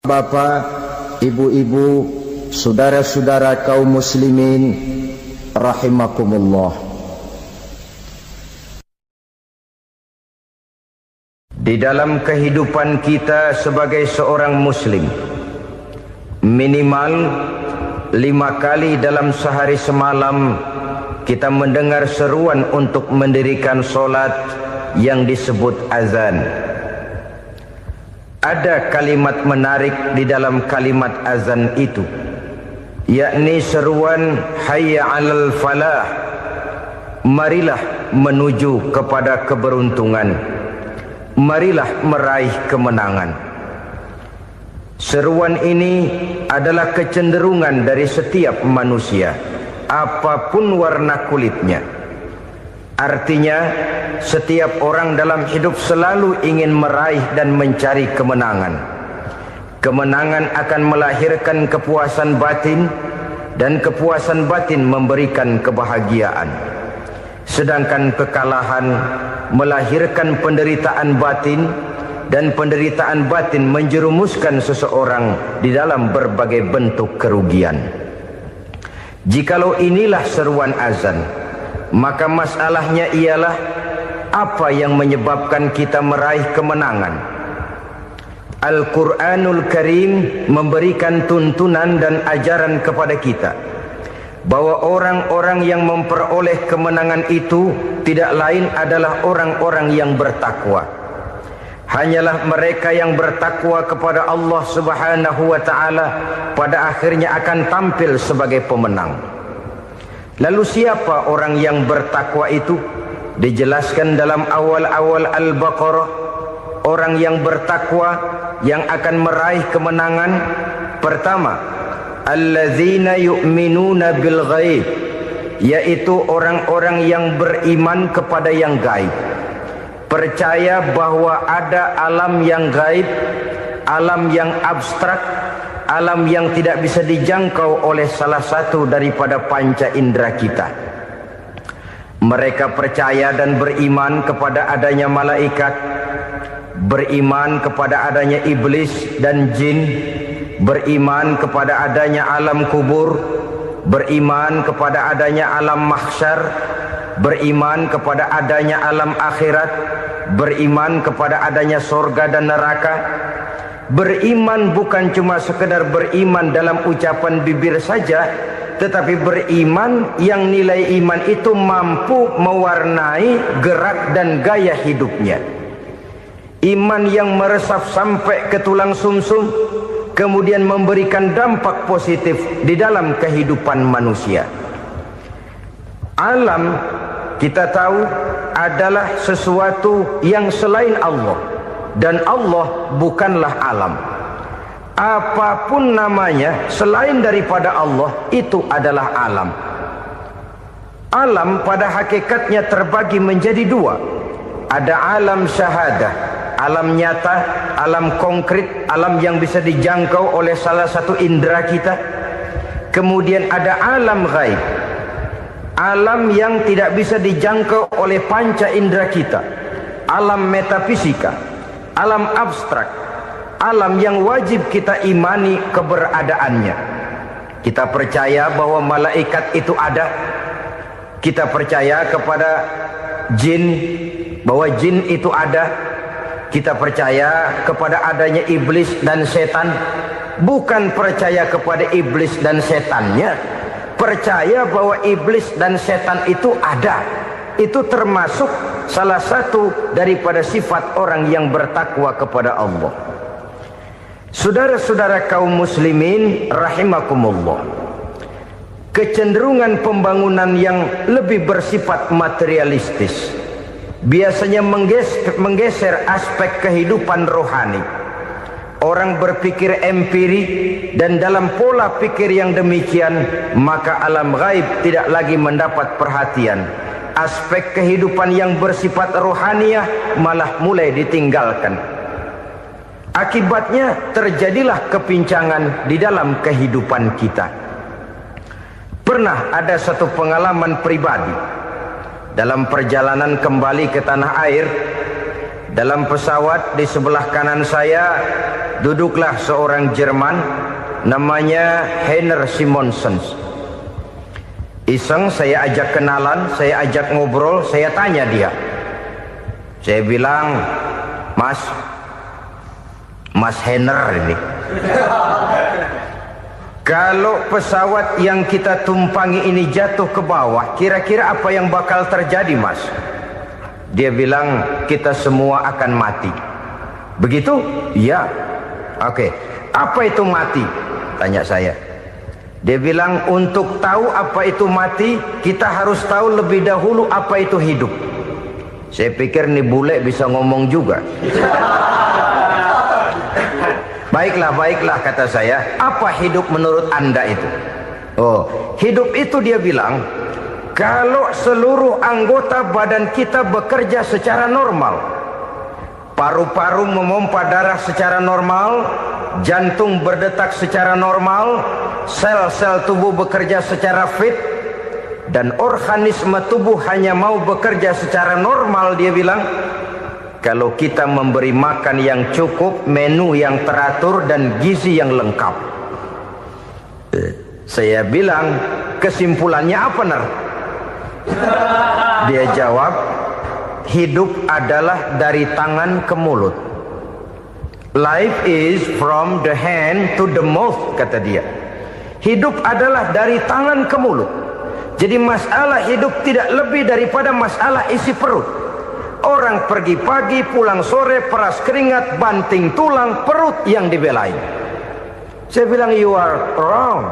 Bapak, ibu-ibu, saudara-saudara kaum muslimin rahimakumullah. Di dalam kehidupan kita sebagai seorang muslim, minimal 5 kali dalam sehari semalam kita mendengar seruan untuk mendirikan solat yang disebut azan. Ada kalimat menarik di dalam kalimat azan itu, yakni seruan hayya 'alal falah, marilah menuju kepada keberuntungan, marilah meraih kemenangan. Seruan ini adalah kecenderungan dari setiap manusia, apapun warna kulitnya. Artinya, setiap orang dalam hidup selalu ingin meraih dan mencari kemenangan. Kemenangan akan melahirkan kepuasan batin, dan kepuasan batin memberikan kebahagiaan. Sedangkan kekalahan melahirkan penderitaan batin, dan penderitaan batin menjerumuskan seseorang di dalam berbagai bentuk kerugian. Jikalau inilah seruan azan, maka masalahnya ialah apa yang menyebabkan kita meraih kemenangan. Al-Quranul Karim memberikan tuntunan dan ajaran kepada kita bahwa orang-orang yang memperoleh kemenangan itu tidak lain adalah orang-orang yang bertakwa. Hanyalah mereka yang bertakwa kepada Allah Subhanahu wa ta'ala pada akhirnya akan tampil sebagai pemenang. Lalu siapa orang yang bertakwa itu? Dijelaskan dalam awal-awal Al-Baqarah, orang yang bertakwa yang akan meraih kemenangan. Pertama, alladzina yu'minuna bil ghaib, yaitu orang-orang yang beriman kepada yang gaib, percaya bahwa ada alam yang gaib, alam yang abstrak, alam yang tidak bisa dijangkau oleh salah satu daripada panca indera kita. Mereka percaya dan beriman kepada adanya malaikat, beriman kepada adanya iblis dan jin, beriman kepada adanya alam kubur, beriman kepada adanya alam mahsyar, beriman kepada adanya alam akhirat, beriman kepada adanya surga dan neraka. Beriman bukan cuma sekedar beriman dalam ucapan bibir saja, tetapi beriman yang nilai iman itu mampu mewarnai gerak dan gaya hidupnya. Iman yang meresap sampai ke tulang sumsum, kemudian memberikan dampak positif di dalam kehidupan manusia. Alam, kita tahu, adalah sesuatu yang selain Allah, dan Allah bukanlah alam. Apapun namanya selain daripada Allah, itu adalah alam. Alam pada hakikatnya terbagi menjadi 2. Ada alam syahadah, alam nyata, alam konkret, alam yang bisa dijangkau oleh salah satu indera kita. Kemudian ada alam ghaib, alam yang tidak bisa dijangkau oleh panca indera kita, alam metafisika, alam abstrak, alam yang wajib kita imani keberadaannya. Kita percaya bahwa malaikat itu ada, kita percaya kepada jin, bahwa jin itu ada, kita percaya kepada adanya iblis dan setan. Bukan percaya kepada iblis dan setannya, percaya bahwa iblis dan setan itu ada. Itu termasuk salah satu daripada sifat orang yang bertakwa kepada Allah. Saudara-saudara kaum muslimin rahimakumullah, kecenderungan pembangunan yang lebih bersifat materialistis biasanya menggeser aspek kehidupan rohani. Orang berpikir empiri, dan dalam pola pikir yang demikian, maka alam gaib tidak lagi mendapat perhatian. Aspek kehidupan yang bersifat rohaniah malah mulai ditinggalkan. Akibatnya terjadilah kepincangan di dalam kehidupan kita. Pernah ada satu pengalaman pribadi dalam perjalanan kembali ke tanah air. Dalam pesawat di sebelah kanan saya duduklah seorang Jerman namanya Heiner Simonsen. Iseng saya ajak kenalan, saya ajak ngobrol, saya tanya dia. Saya bilang, Mas Heiner ini, kalau pesawat yang kita tumpangi ini jatuh ke bawah, kira-kira apa yang bakal terjadi, Mas? Dia bilang, kita semua akan mati. Begitu? Iya. Oke. Apa itu mati? Tanya saya. Dia bilang, untuk tahu apa itu mati, kita harus tahu lebih dahulu apa itu hidup. Saya pikir nih bule bisa ngomong juga. Baiklah kata saya. Apa hidup menurut Anda itu? Oh, hidup itu dia bilang, kalau seluruh anggota badan kita bekerja secara normal. Paru-paru memompa darah secara normal, jantung berdetak secara normal, sel-sel tubuh bekerja secara fit, dan organisme tubuh hanya mau bekerja secara normal. Dia bilang, kalau kita memberi makan yang cukup, menu yang teratur, dan gizi yang lengkap. Saya bilang, kesimpulannya apa, Ner? Dia jawab, hidup adalah dari tangan ke mulut. Life is from the hand to the mouth, kata dia. Hidup adalah dari tangan ke mulut. Jadi masalah hidup tidak lebih daripada masalah isi perut. Orang pergi pagi, pulang sore, peras keringat, banting tulang, perut yang dibelain. Saya bilang, you are wrong.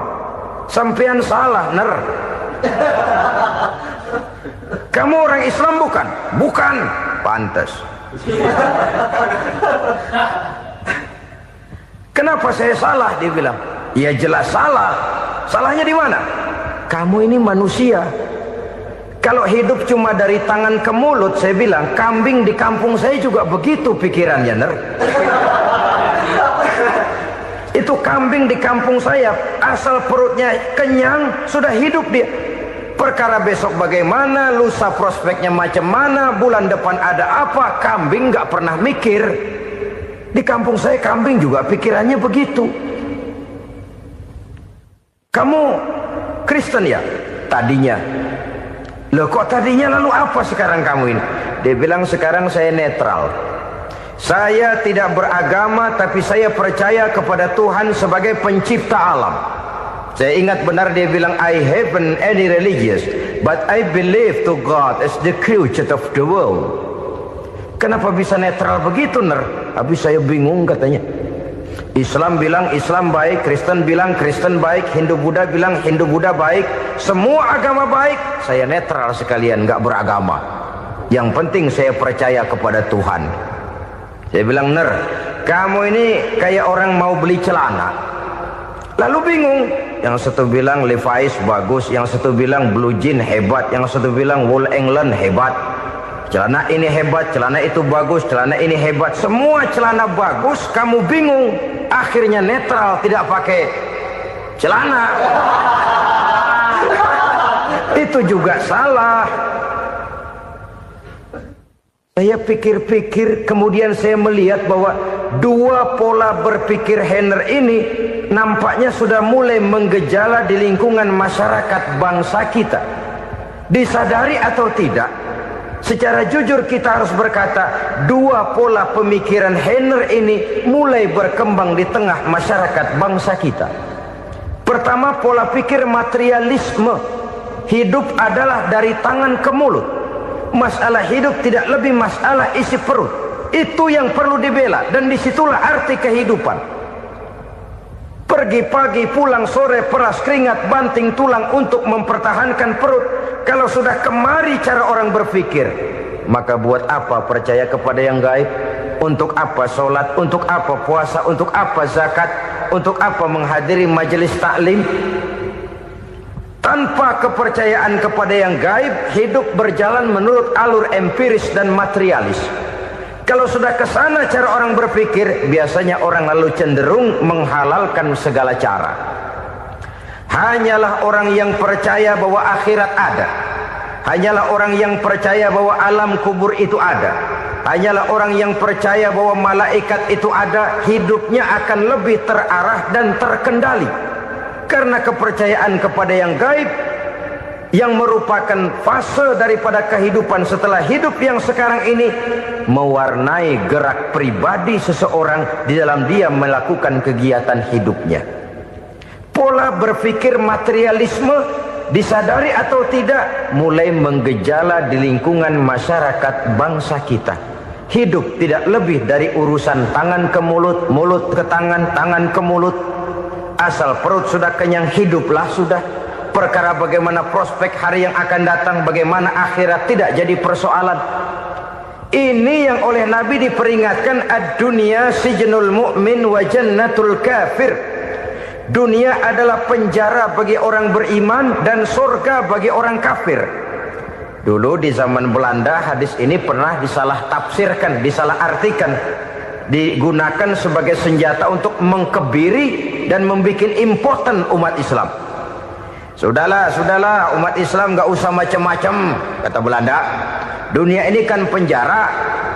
Sampean salah, Ner. Kamu orang Islam bukan? Bukan. Pantas. Kenapa saya salah? Dia bilang, ya jelas salah. Salahnya di mana? Kamu ini manusia. Kalau hidup cuma dari tangan ke mulut, saya bilang, kambing di kampung saya juga begitu pikirannya, Ner. Itu kambing di kampung saya, asal perutnya kenyang, sudah hidup dia. Perkara besok bagaimana, lusa prospeknya macam mana, bulan depan ada apa, kambing nggak pernah mikir. Di kampung saya kambing juga pikirannya begitu. Kamu Kristen ya? Tadinya. Loh kok tadinya, lalu apa sekarang kamu ini? Dia bilang, sekarang saya netral. Saya tidak beragama, tapi saya percaya kepada Tuhan sebagai pencipta alam. Saya ingat benar dia bilang, I haven't any religious, but I believe to God as the creator of the world. Kenapa bisa netral begitu, Ner? Habis saya bingung katanya. Islam bilang Islam baik, Kristen bilang Kristen baik, Hindu Buddha bilang Hindu Buddha baik, semua agama baik. Saya netral sekalian, nggak beragama. Yang penting saya percaya kepada Tuhan. Saya bilang, Ner, kamu ini kayak orang mau beli celana, lalu bingung. Yang satu bilang Levi's bagus, yang satu bilang Blue Jean hebat, yang satu bilang Wool England hebat. Celana ini hebat, celana itu bagus, celana ini hebat. Semua celana bagus, kamu bingung. Akhirnya netral, tidak pakai celana. Itu juga salah. Saya pikir-pikir, kemudian saya melihat bahwa dua pola berpikir Heiner ini nampaknya sudah mulai menggejala di lingkungan masyarakat bangsa kita. Disadari atau tidak, secara jujur kita harus berkata, dua pola pemikiran Heiner ini mulai berkembang di tengah masyarakat bangsa kita. Pertama, pola pikir materialisme. Hidup adalah dari tangan ke mulut. Masalah hidup tidak lebih masalah isi perut. Itu yang perlu dibela, dan disitulah arti kehidupan. Pergi pagi, pulang sore, peras keringat, banting tulang untuk mempertahankan perut. Kalau sudah kemari cara orang berpikir, maka buat apa percaya kepada yang gaib? Untuk apa sholat? Untuk apa puasa? Untuk apa zakat? Untuk apa menghadiri majelis taklim? Tanpa kepercayaan kepada yang gaib, hidup berjalan menurut alur empiris dan materialis. Kalau sudah ke sana cara orang berpikir, biasanya orang lalu cenderung menghalalkan segala cara. Hanyalah orang yang percaya bahwa akhirat ada. Hanyalah orang yang percaya bahwa alam kubur itu ada. hanyalah orang yang percaya bahwa malaikat itu ada, hidupnya akan lebih terarah dan terkendali. Karena kepercayaan kepada yang gaib, yang merupakan fase daripada kehidupan setelah hidup yang sekarang ini, mewarnai gerak pribadi seseorang di dalam dia melakukan kegiatan hidupnya. Pola berpikir materialisme, disadari atau tidak, mulai menggejala di lingkungan masyarakat bangsa kita. Hidup tidak lebih dari urusan tangan ke mulut, mulut ke tangan, tangan ke mulut. Asal perut sudah kenyang, hiduplah sudah. Perkara bagaimana prospek hari yang akan datang, bagaimana akhirat, tidak jadi persoalan. Ini yang oleh Nabi diperingatkan, ad-dunya sijnul mu'min wa jannatul kafir. Dunia adalah penjara bagi orang beriman dan surga bagi orang kafir. Dulu di zaman Belanda hadis ini pernah disalah tafsirkan, disalah artikan, digunakan sebagai senjata untuk mengkebiri dan membuat impoten umat Islam. Sudahlah umat Islam gak usah macam-macam, kata Belanda. Dunia ini kan penjara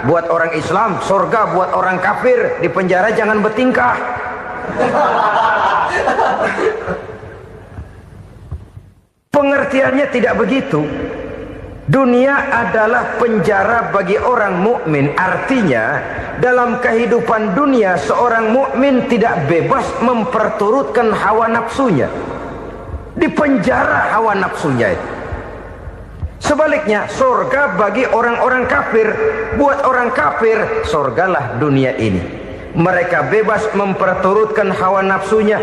buat orang Islam, surga buat orang kafir. Di penjara jangan bertingkah. Pengertiannya tidak begitu. Dunia adalah penjara bagi orang mukmin. Artinya dalam kehidupan dunia seorang mukmin tidak bebas memperturutkan hawa nafsunya. Di penjara hawa nafsunya itu. Sebaliknya surga bagi orang-orang kafir. Buat orang kafir surgalah dunia ini. Mereka bebas memperturutkan hawa nafsunya,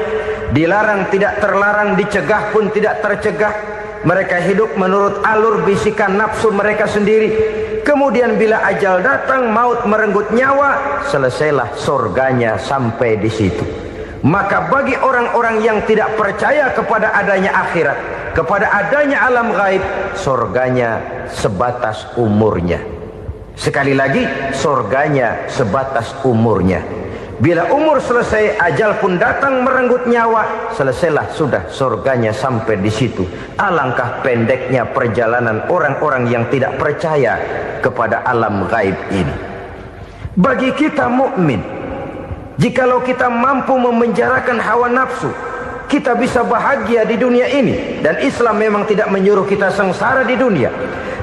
dilarang tidak terlarang, dicegah pun tidak tercegah. Mereka hidup menurut alur bisikan nafsu mereka sendiri. Kemudian bila ajal datang, maut merenggut nyawa, selesailah surganya sampai di situ. Maka bagi orang-orang yang tidak percaya kepada adanya akhirat, kepada adanya alam gaib, surganya sebatas umurnya. Sekali lagi, surganya sebatas umurnya. Bila umur selesai, ajal pun datang merenggut nyawa, selesailah sudah surganya sampai di situ. Alangkah pendeknya perjalanan orang-orang yang tidak percaya kepada alam gaib ini. Bagi kita mukmin, jikalau kita mampu memenjarakan hawa nafsu, kita bisa bahagia di dunia ini. Dan Islam memang tidak menyuruh kita sengsara di dunia.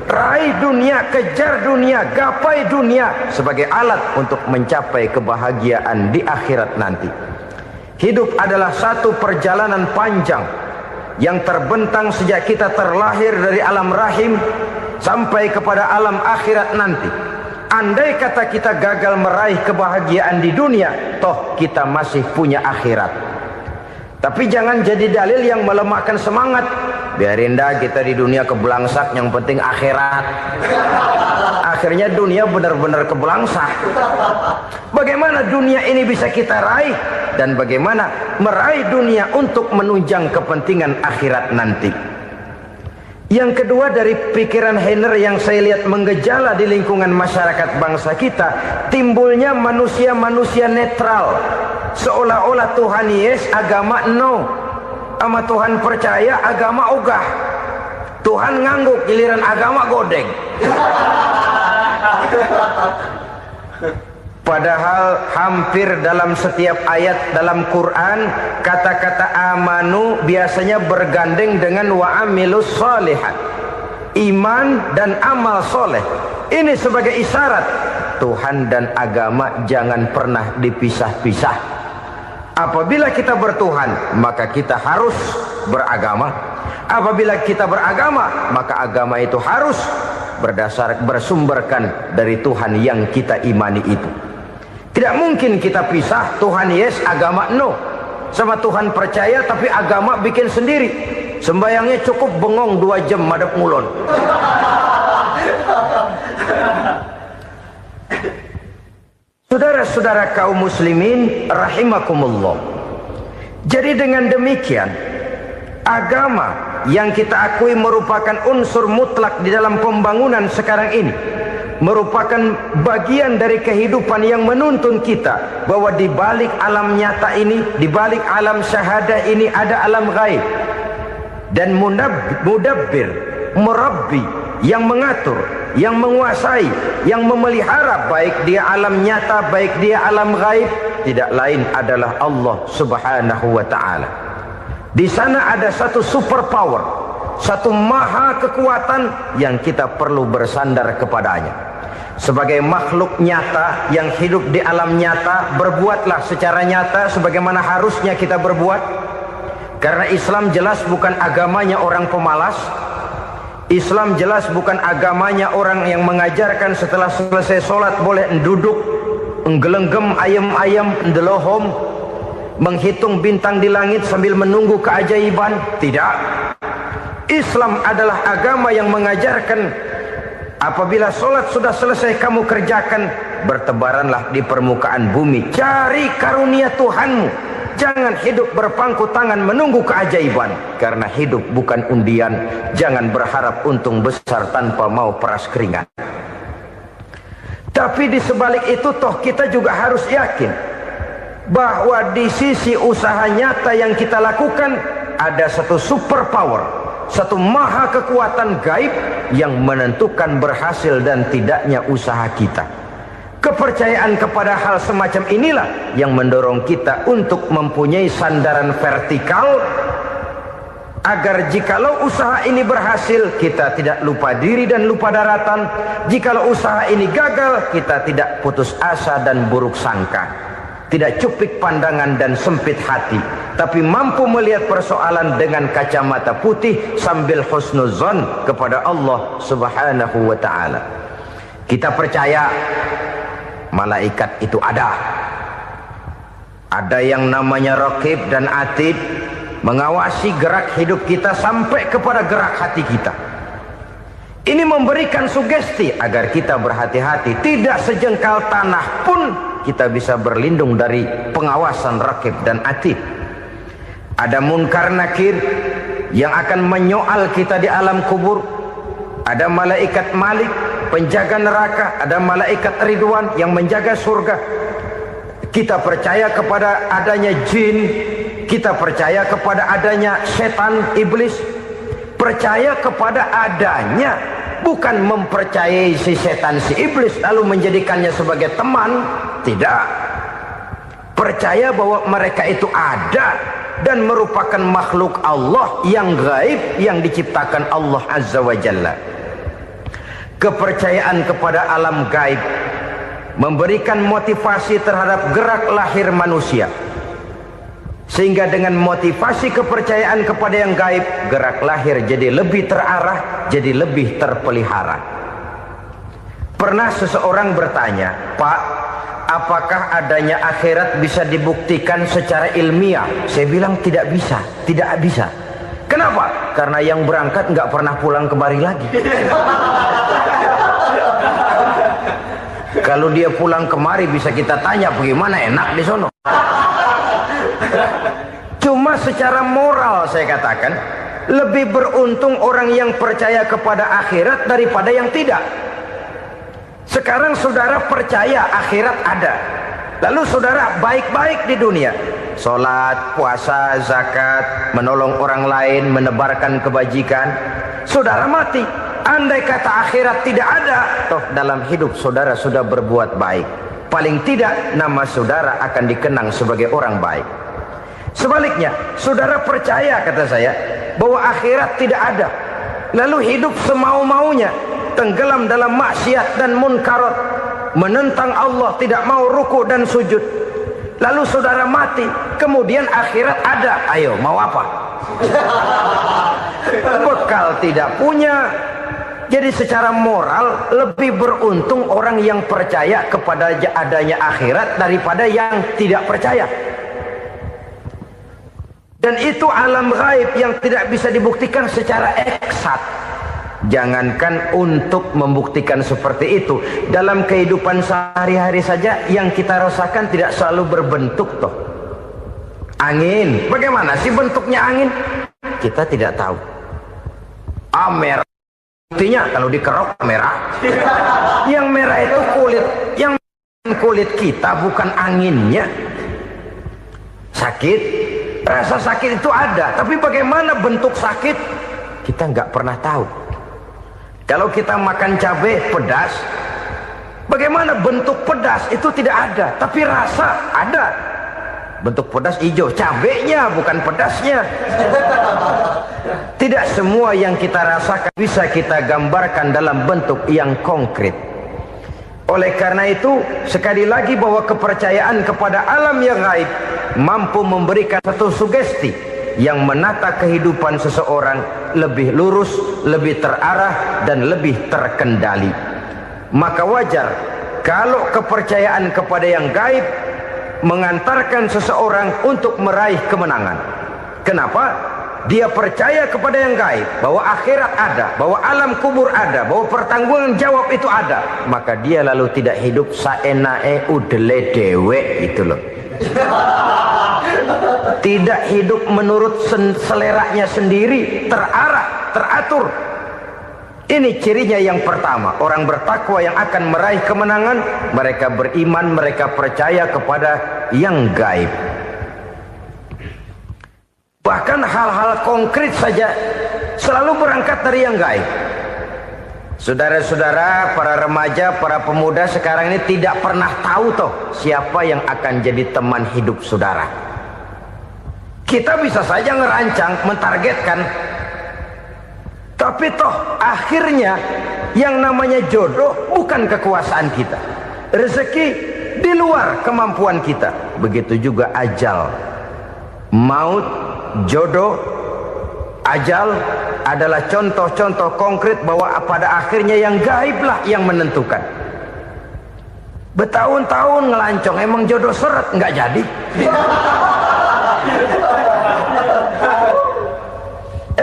Raih dunia, kejar dunia, gapai dunia sebagai alat untuk mencapai kebahagiaan di akhirat nanti. Hidup adalah satu perjalanan panjang yang terbentang sejak kita terlahir dari alam rahim sampai kepada alam akhirat nanti. Andai kata kita gagal meraih kebahagiaan di dunia, toh kita masih punya akhirat. Tapi jangan jadi dalil yang melemahkan semangat. Biarin dah kita di dunia kebelangsak, yang penting akhirat. Akhirnya dunia benar-benar kebelangsak. Bagaimana dunia ini bisa kita raih, dan bagaimana meraih dunia untuk menunjang kepentingan akhirat nanti. Yang kedua, dari pikiran Heiner yang saya lihat menggejala di lingkungan masyarakat bangsa kita, timbulnya manusia-manusia netral. Seolah-olah Tuhan yes, agama no. Sama Tuhan percaya, agama ogah. Tuhan ngangguk, giliran agama godeng. Padahal hampir dalam setiap ayat dalam Quran, kata-kata amanu biasanya bergandeng dengan wa amilus sholihat. Iman dan amal soleh. Ini sebagai isyarat Tuhan dan agama jangan pernah dipisah-pisah. Apabila kita bertuhan, maka kita harus beragama. Apabila kita beragama, maka agama itu harus bersumberkan dari Tuhan yang kita imani itu. Tidak mungkin kita pisah, Tuhan yes, agama no. Sama Tuhan percaya tapi agama bikin sendiri. Sembayangnya cukup bengong 2 jam madep ngulon. Saudara-saudara kaum muslimin rahimakumullah. Jadi dengan demikian, agama yang kita akui merupakan unsur mutlak di dalam pembangunan sekarang ini, merupakan bagian dari kehidupan yang menuntun kita bahwa di balik alam nyata ini, di balik alam syahadah ini ada alam gaib. Dan mudabbir, murabbi yang mengatur, yang menguasai, yang memelihara, baik dia alam nyata, baik dia alam gaib, tidak lain adalah Allah Subhanahu wa ta'ala. Di sana ada satu super power, satu maha kekuatan yang kita perlu bersandar kepadanya. Sebagai makhluk nyata yang hidup di alam nyata, berbuatlah secara nyata sebagaimana harusnya kita berbuat. Karena Islam jelas bukan agamanya orang pemalas. Islam jelas bukan agamanya orang yang mengajarkan setelah selesai sholat boleh duduk, nggelenggem ayam-ayam, ndelohom, menghitung bintang di langit sambil menunggu keajaiban. Tidak. Islam adalah agama yang mengajarkan apabila sholat sudah selesai kamu kerjakan, bertebaranlah di permukaan bumi, cari karunia Tuhanmu. Jangan hidup berpangku tangan menunggu keajaiban. Karena hidup bukan undian. Jangan berharap untung besar tanpa mau peras keringat. Tapi di sebalik itu toh kita juga harus yakin bahwa di sisi usaha nyata yang kita lakukan ada satu super power, satu maha kekuatan gaib yang menentukan berhasil dan tidaknya usaha kita. Kepercayaan kepada hal semacam inilah yang mendorong kita untuk mempunyai sandaran vertikal, agar jikalau usaha ini berhasil, kita tidak lupa diri dan lupa daratan. Jikalau usaha ini gagal, kita tidak putus asa dan buruk sangka, tidak cupik pandangan dan sempit hati, tapi mampu melihat persoalan dengan kacamata putih sambil husnuzon kepada Allah Subhanahu wa ta'ala. Kita percaya malaikat itu ada. Ada yang namanya Raqib dan Atid, mengawasi gerak hidup kita sampai kepada gerak hati kita. Ini memberikan sugesti agar kita berhati-hati. Tidak sejengkal tanah pun kita bisa berlindung dari pengawasan Raqib dan Atid. Ada Munkar Nakir yang akan menyoal kita di alam kubur. Ada malaikat Malik, penjaga neraka. Ada malaikat Ridwan yang menjaga surga. Kita percaya kepada adanya jin, kita percaya kepada adanya setan, iblis. Percaya kepada adanya, bukan mempercayai si setan, si iblis lalu menjadikannya sebagai teman. Tidak. Percaya bahwa mereka itu ada dan merupakan makhluk Allah yang gaib, yang diciptakan Allah Azza wa Jalla. Kepercayaan kepada alam gaib memberikan motivasi terhadap gerak lahir manusia, sehingga dengan motivasi kepercayaan kepada yang gaib, gerak lahir jadi lebih terarah, jadi lebih terpelihara. Pernah seseorang bertanya, "Pak, apakah adanya akhirat bisa dibuktikan secara ilmiah?" Saya bilang tidak bisa, tidak bisa. Kenapa? Karena yang berangkat nggak pernah pulang kembali lagi. Kalau dia pulang kemari bisa kita tanya bagaimana enak di sono. Cuma secara moral saya katakan, lebih beruntung orang yang percaya kepada akhirat daripada yang tidak. Sekarang saudara percaya akhirat ada, lalu saudara baik-baik di dunia, sholat, puasa, zakat, menolong orang lain, menebarkan kebajikan. Saudara mati, andai kata akhirat tidak ada, toh dalam hidup saudara sudah berbuat baik. Paling tidak nama saudara akan dikenang sebagai orang baik. Sebaliknya, saudara percaya, kata saya, bahwa akhirat tidak ada, lalu hidup semau-maunya, tenggelam dalam maksiat dan munkarat, menentang Allah, tidak mau ruku dan sujud. Lalu saudara mati, kemudian akhirat ada, ayo mau apa? Bekal tidak punya. Jadi secara moral lebih beruntung orang yang percaya kepada adanya akhirat daripada yang tidak percaya. Dan itu alam gaib yang tidak bisa dibuktikan secara eksat. Jangankan untuk membuktikan seperti itu, dalam kehidupan sehari-hari saja yang kita rasakan tidak selalu berbentuk toh. Angin, bagaimana sih bentuknya angin? Kita tidak tahu. Merah, buktinya kalau dikerok merah. Yang merah itu kulit, yang kulit kita bukan anginnya. Sakit, rasa sakit itu ada, tapi bagaimana bentuk sakit kita nggak pernah tahu. Kalau kita makan cabai pedas, bagaimana bentuk pedas itu tidak ada, tapi rasa ada. Bentuk pedas hijau, cabainya bukan pedasnya. Tidak semua yang kita rasakan bisa kita gambarkan dalam bentuk yang konkret. Oleh karena itu, sekali lagi bahwa kepercayaan kepada alam yang gaib mampu memberikan satu sugesti yang menata kehidupan seseorang lebih lurus, lebih terarah, dan lebih terkendali. Maka wajar kalau kepercayaan kepada yang gaib mengantarkan seseorang untuk meraih kemenangan. Kenapa? Dia percaya kepada yang gaib, bahwa akhirat ada, bahwa alam kubur ada, bahwa pertanggungan jawab itu ada. Maka dia lalu tidak hidup saenae udele dewe, itu loh. Tidak hidup menurut seleranya sendiri, terarah, teratur. Ini cirinya yang pertama. Orang bertakwa yang akan meraih kemenangan, mereka beriman, mereka percaya kepada yang gaib. Bahkan hal-hal konkret saja selalu berangkat dari yang gaib. Saudara-saudara, para remaja, para pemuda sekarang ini tidak pernah tahu toh siapa yang akan jadi teman hidup saudara. Kita bisa saja ngerancang, mentargetkan, tapi toh akhirnya yang namanya jodoh bukan kekuasaan kita. Rezeki di luar kemampuan kita. Begitu juga ajal, maut, jodoh, ajal adalah contoh-contoh konkret bahwa pada akhirnya yang gaiblah yang menentukan. Bertahun-tahun ngelancong, emang jodoh seret nggak jadi.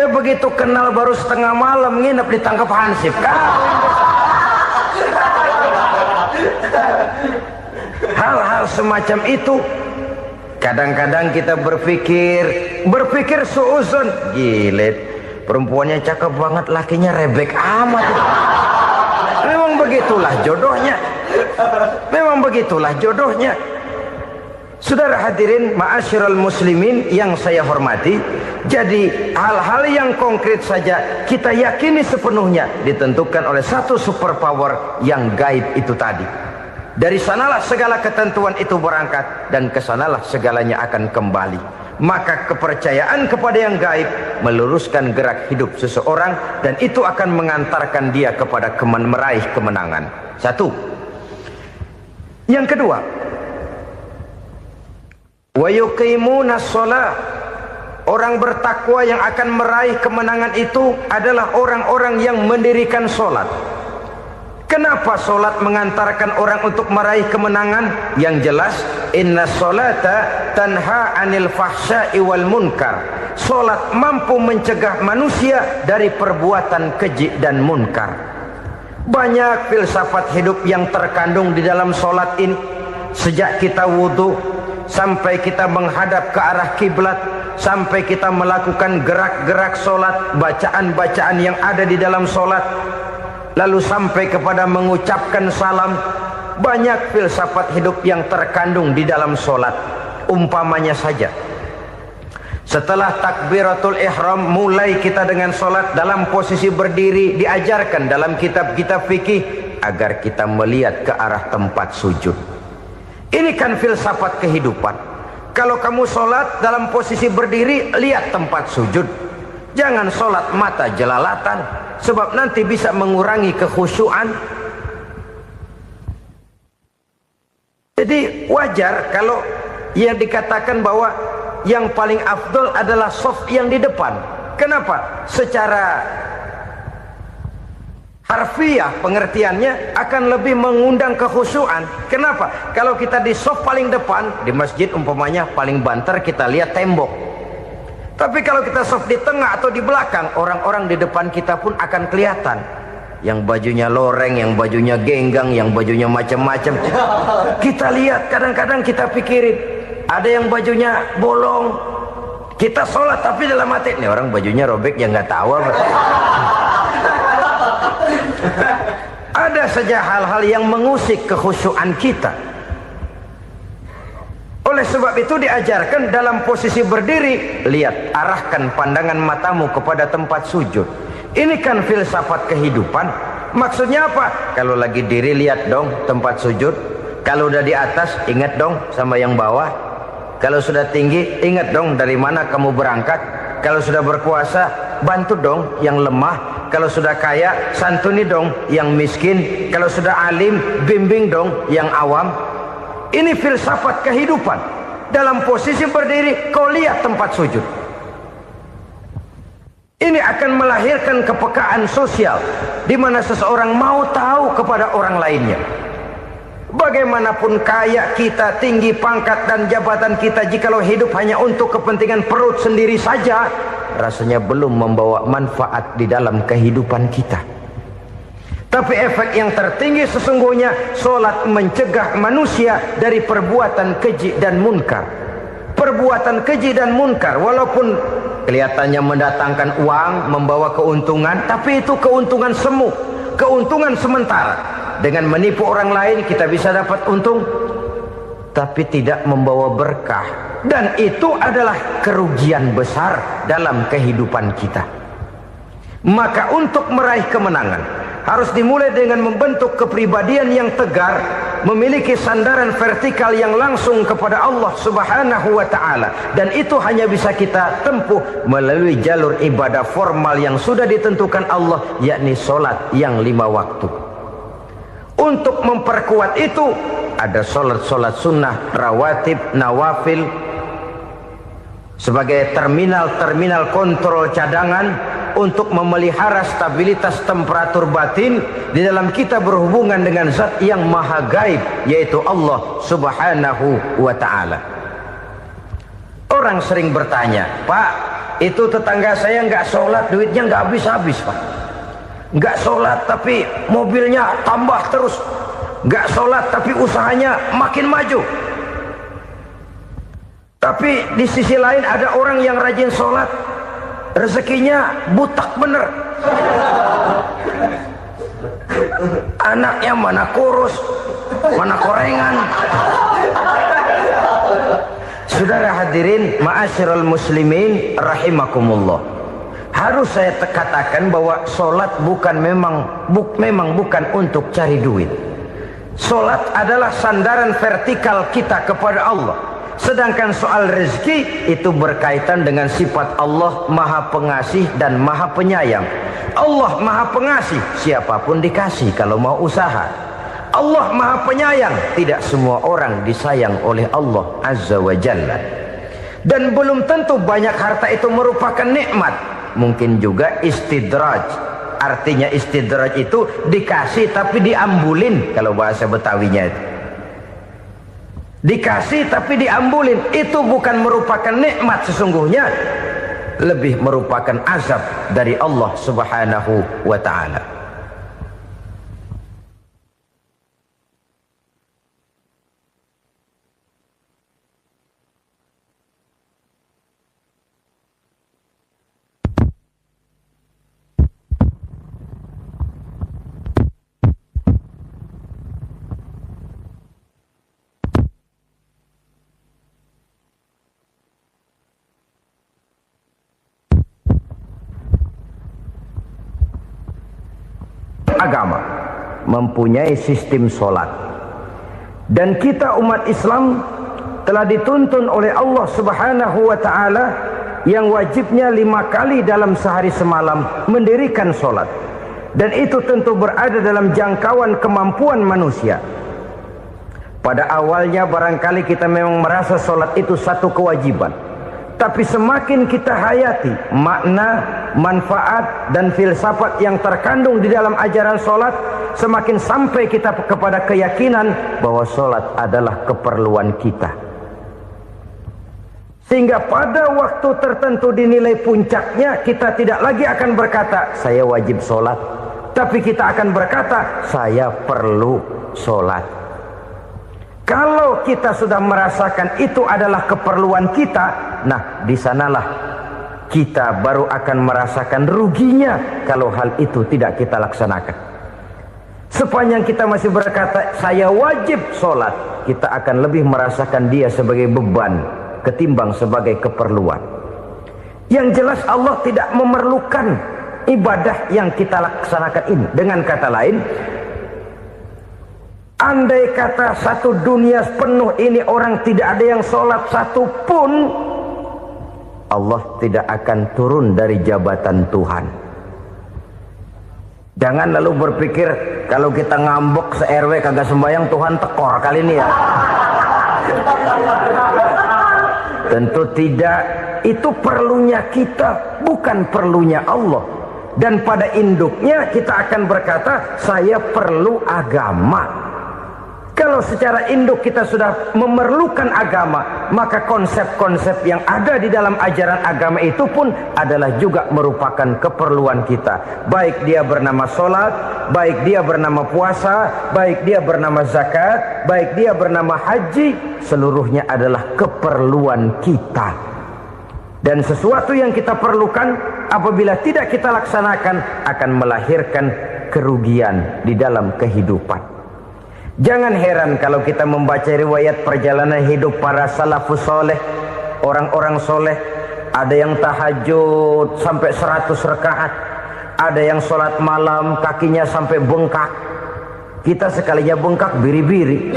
Begitu kenal baru setengah malam nginep ditangkap hansip kan. Hal-hal semacam itu kadang-kadang kita berpikir suuzon, gilet, perempuannya cakep banget, lakinya rebek amat. Memang begitulah jodohnya. Memang begitulah jodohnya. Saudara hadirin ma'asyiral muslimin yang saya hormati, jadi hal-hal yang konkret saja kita yakini sepenuhnya ditentukan oleh satu superpower yang gaib itu tadi. Dari sanalah segala ketentuan itu berangkat dan kesanalah segalanya akan kembali. Maka kepercayaan kepada yang gaib meluruskan gerak hidup seseorang dan itu akan mengantarkan dia kepada meraih kemenangan. Satu. Yang kedua, wa yuqimuna shalah. Orang bertakwa yang akan meraih kemenangan itu adalah orang-orang yang mendirikan sholat. Kenapa sholat mengantarkan orang untuk meraih kemenangan? Yang jelas, inna sholata tanha anil fahsya'i wal munkar. Sholat mampu mencegah manusia dari perbuatan keji dan munkar. Banyak filsafat hidup yang terkandung di dalam sholat ini. Sejak kita wudhu sampai kita menghadap ke arah kiblat, sampai kita melakukan gerak-gerak sholat, bacaan-bacaan yang ada di dalam sholat, lalu sampai kepada mengucapkan salam. Banyak filsafat hidup yang terkandung di dalam sholat. Umpamanya saja, setelah takbiratul ihram mulai kita dengan sholat dalam posisi berdiri, diajarkan dalam kitab-kitab fikih agar kita melihat ke arah tempat sujud. Ini kan filsafat kehidupan. Kalau kamu sholat dalam posisi berdiri, lihat tempat sujud. Jangan sholat mata jelalatan, sebab nanti bisa mengurangi kekhusyuan. Jadi wajar kalau yang dikatakan bahwa yang paling afdol adalah shaf yang di depan. Kenapa? Secara harfiah pengertiannya akan lebih mengundang kekhusyuan. Kenapa? Kalau kita di shaf paling depan di masjid umpamanya paling banter kita lihat tembok. Tapi kalau kita shaf di tengah atau di belakang, orang-orang di depan kita pun akan kelihatan. Yang bajunya loreng, yang bajunya genggang, yang bajunya macam-macam. Kita lihat, kadang-kadang kita pikirin, ada yang bajunya bolong. Kita sholat tapi dalam hati, nih orang bajunya robek yang nggak tahu apa. Ada saja hal-hal yang mengusik kekhusyuan kita. Oleh sebab itu diajarkan dalam posisi berdiri, lihat, arahkan pandangan matamu kepada tempat sujud. Ini kan filsafat kehidupan. Maksudnya apa? Kalau lagi diri lihat dong tempat sujud. Kalau udah di atas ingat dong sama yang bawah. Kalau sudah tinggi ingat dong dari mana kamu berangkat. Kalau sudah berkuasa bantu dong yang lemah. Kalau sudah kaya santuni dong yang miskin. Kalau sudah alim bimbing dong yang awam. Ini filsafat kehidupan. Dalam posisi berdiri kau lihat tempat sujud. Ini akan melahirkan kepekaan sosial di mana seseorang mau tahu kepada orang lainnya. Bagaimanapun kaya kita, tinggi pangkat dan jabatan kita, jikalau hidup hanya untuk kepentingan perut sendiri saja, rasanya belum membawa manfaat di dalam kehidupan kita. Tapi efek yang tertinggi sesungguhnya, solat mencegah manusia dari perbuatan keji dan munkar. Perbuatan keji dan munkar walaupun kelihatannya mendatangkan uang, membawa keuntungan, tapi itu keuntungan semu, keuntungan sementara. Dengan menipu orang lain kita bisa dapat untung, tapi tidak membawa berkah. Dan itu adalah kerugian besar dalam kehidupan kita. Maka untuk meraih kemenangan harus dimulai dengan membentuk kepribadian yang tegar, memiliki sandaran vertikal yang langsung kepada Allah Subhanahu wa ta'ala. Dan itu hanya bisa kita tempuh melalui jalur ibadah formal yang sudah ditentukan Allah, yakni solat yang 5 waktu. Untuk memperkuat itu ada solat-solat sunnah, rawatib, nawafil sebagai terminal-terminal kontrol cadangan untuk memelihara stabilitas temperatur batin di dalam kita berhubungan dengan zat yang maha gaib, yaitu Allah Subhanahu wa ta'ala. Orang sering bertanya, Pak, itu tetangga saya nggak sholat, duitnya nggak habis-habis, Pak. Nggak sholat tapi mobilnya tambah terus. Nggak sholat tapi usahanya makin maju. Tapi di sisi lain ada orang yang rajin sholat, rezekinya butak bener. Anaknya mana kurus, mana korengan. Saudara hadirin ma'asyiral muslimin rahimakumullah. Harus saya katakan bahwa solat memang bukan untuk cari duit. Solat adalah sandaran vertikal kita kepada Allah. Sedangkan soal rezeki itu berkaitan dengan sifat Allah maha pengasih dan maha penyayang. Allah maha pengasih, siapapun dikasih kalau mau usaha. Allah maha penyayang, tidak semua orang disayang oleh Allah Azza wa Jalla. Dan belum tentu banyak harta itu merupakan nikmat. Mungkin juga istidraj. Artinya istidraj itu dikasih tapi diambulin, kalau bahasa Betawinya itu. Dikasih tapi diambulin, itu bukan merupakan nikmat sesungguhnya, lebih merupakan azab dari Allah Subhanahu wa ta'ala. Agama mempunyai sistem solat, dan kita umat Islam telah dituntun oleh Allah Subhanahu wa ta'ala yang wajibnya 5 kali dalam sehari semalam mendirikan solat, dan itu tentu berada dalam jangkauan kemampuan manusia. Pada awalnya barangkali kita memang merasa solat itu satu kewajiban, tapi semakin kita hayati makna, manfaat dan filsafat yang terkandung di dalam ajaran solat, semakin sampai kita kepada keyakinan bahwa solat adalah keperluan kita. Sehingga pada waktu tertentu dinilai puncaknya, kita tidak lagi akan berkata saya wajib solat, tapi kita akan berkata saya perlu solat. Kalau kita sudah merasakan itu adalah keperluan kita, nah di sanalah kita baru akan merasakan ruginya kalau hal itu tidak kita laksanakan. Sepanjang kita masih berkata saya wajib sholat, kita akan lebih merasakan dia sebagai beban ketimbang sebagai keperluan. Yang jelas Allah tidak memerlukan ibadah yang kita laksanakan ini. Dengan kata lain, andai kata satu dunia penuh ini orang tidak ada yang sholat satu pun, Allah tidak akan turun dari jabatan Tuhan. Jangan lalu berpikir kalau kita ngambek se-RW kagak sembahyang Tuhan tekor kali ini ya. Tentu tidak. Itu perlunya kita, bukan perlunya Allah. Dan pada induknya kita akan berkata, saya perlu agama. Kalau secara induk kita sudah memerlukan agama, maka konsep-konsep yang ada di dalam ajaran agama itu pun adalah juga merupakan keperluan kita. Baik dia bernama sholat, baik dia bernama puasa, baik dia bernama zakat, baik dia bernama haji, seluruhnya adalah keperluan kita. Dan sesuatu yang kita perlukan apabila tidak kita laksanakan akan melahirkan kerugian di dalam kehidupan. Jangan heran kalau kita membaca riwayat perjalanan hidup para salafus soleh, orang-orang soleh. Ada yang tahajud sampai 100 rakaat, ada yang sholat malam kakinya sampai bengkak. Kita sekalinya bengkak biri-biri.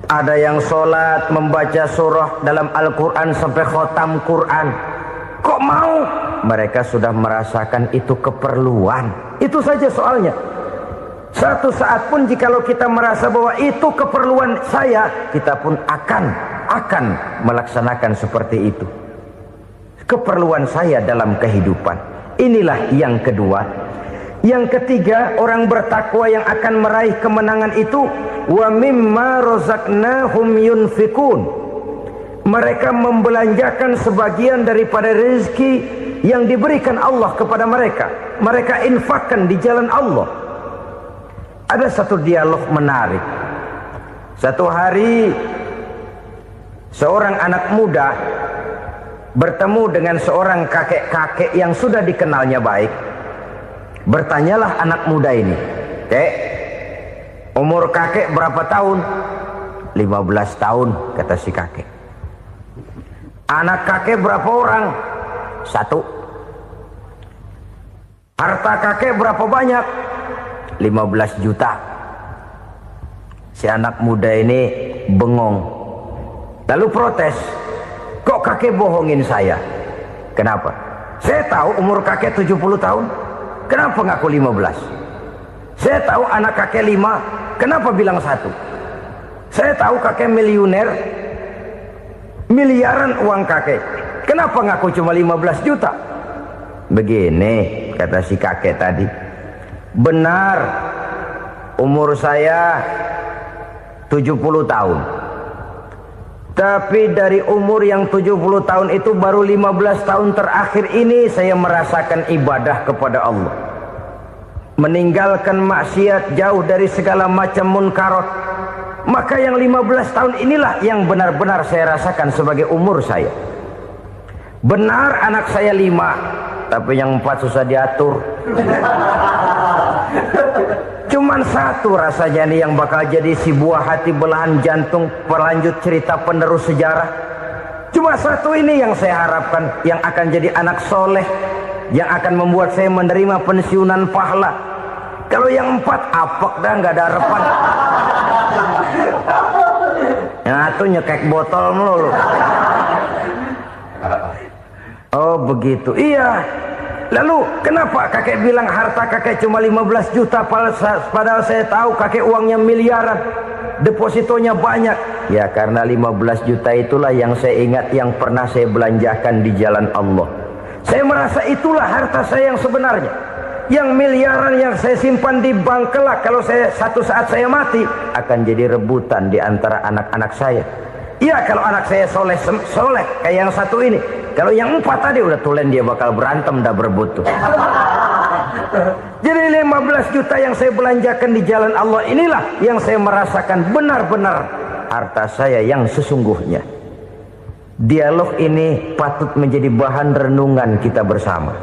Ada yang sholat membaca surah dalam Al-Quran sampai khotam Quran. Kok mau? Mereka sudah merasakan itu keperluan. Itu saja soalnya. Satu saat pun jikalau kita merasa bahwa itu keperluan saya, kita pun akan melaksanakan seperti itu. Keperluan saya dalam kehidupan. Inilah yang kedua. Yang ketiga, orang bertakwa yang akan meraih kemenangan itu, wa mimma razaqnahum yunfikun. Mereka membelanjakan sebagian daripada rezeki yang diberikan Allah kepada mereka. Mereka infakkan di jalan Allah. Ada satu dialog menarik. Satu hari seorang anak muda bertemu dengan seorang kakek-kakek yang sudah dikenalnya baik. Bertanyalah anak muda ini, "Kek, umur kakek berapa tahun?" 15 tahun, kata si kakek. "Anak kakek berapa orang?" 1. "Harta kakek berapa banyak?" 15 juta. Si anak muda ini bengong. Lalu protes, "Kok kakek bohongin saya?" "Kenapa?" "Saya tahu umur kakek 70 tahun. Kenapa ngaku 15? Saya tahu anak kakek 5. Kenapa bilang 1? Saya tahu kakek miliuner, miliaran uang kakek. Kenapa ngaku cuma 15 juta? Begini, kata si kakek tadi. Benar, umur saya 70 tahun. Tapi dari umur yang 70 tahun itu baru 15 tahun terakhir ini saya merasakan ibadah kepada Allah. Meninggalkan maksiat, jauh dari segala macam munkarat. Maka yang 15 tahun inilah yang benar-benar saya rasakan sebagai umur saya. Benar anak saya 5, tapi yang 4 susah diatur. Cuman 1 rasanya nih yang bakal jadi si buah hati belahan jantung pelanjut cerita penerus sejarah. Cuma 1 ini yang saya harapkan, yang akan jadi anak soleh, yang akan membuat saya menerima pensiunan pahala. Kalau yang 4 apek dah, nggak ada harapan. Yang 1 nyekek botol melulu. Oh begitu, iya. Lalu kenapa kakek bilang harta kakek cuma 15 juta padahal saya tahu kakek uangnya miliaran, depositonya banyak? Ya karena 15 juta itulah yang saya ingat yang pernah saya belanjakan di jalan Allah. Saya merasa itulah harta saya yang sebenarnya. Yang miliaran yang saya simpan di bank kelak kalau satu saat saya mati akan jadi rebutan di antara anak-anak saya. Iya kalau anak saya soleh kayak yang 1 ini. Kalau yang 4 tadi udah tulen dia bakal berantem dah berebut tuh. Jadi 15 juta yang saya belanjakan di jalan Allah inilah yang saya merasakan benar-benar harta saya yang sesungguhnya. Dialog ini patut menjadi bahan renungan kita bersama.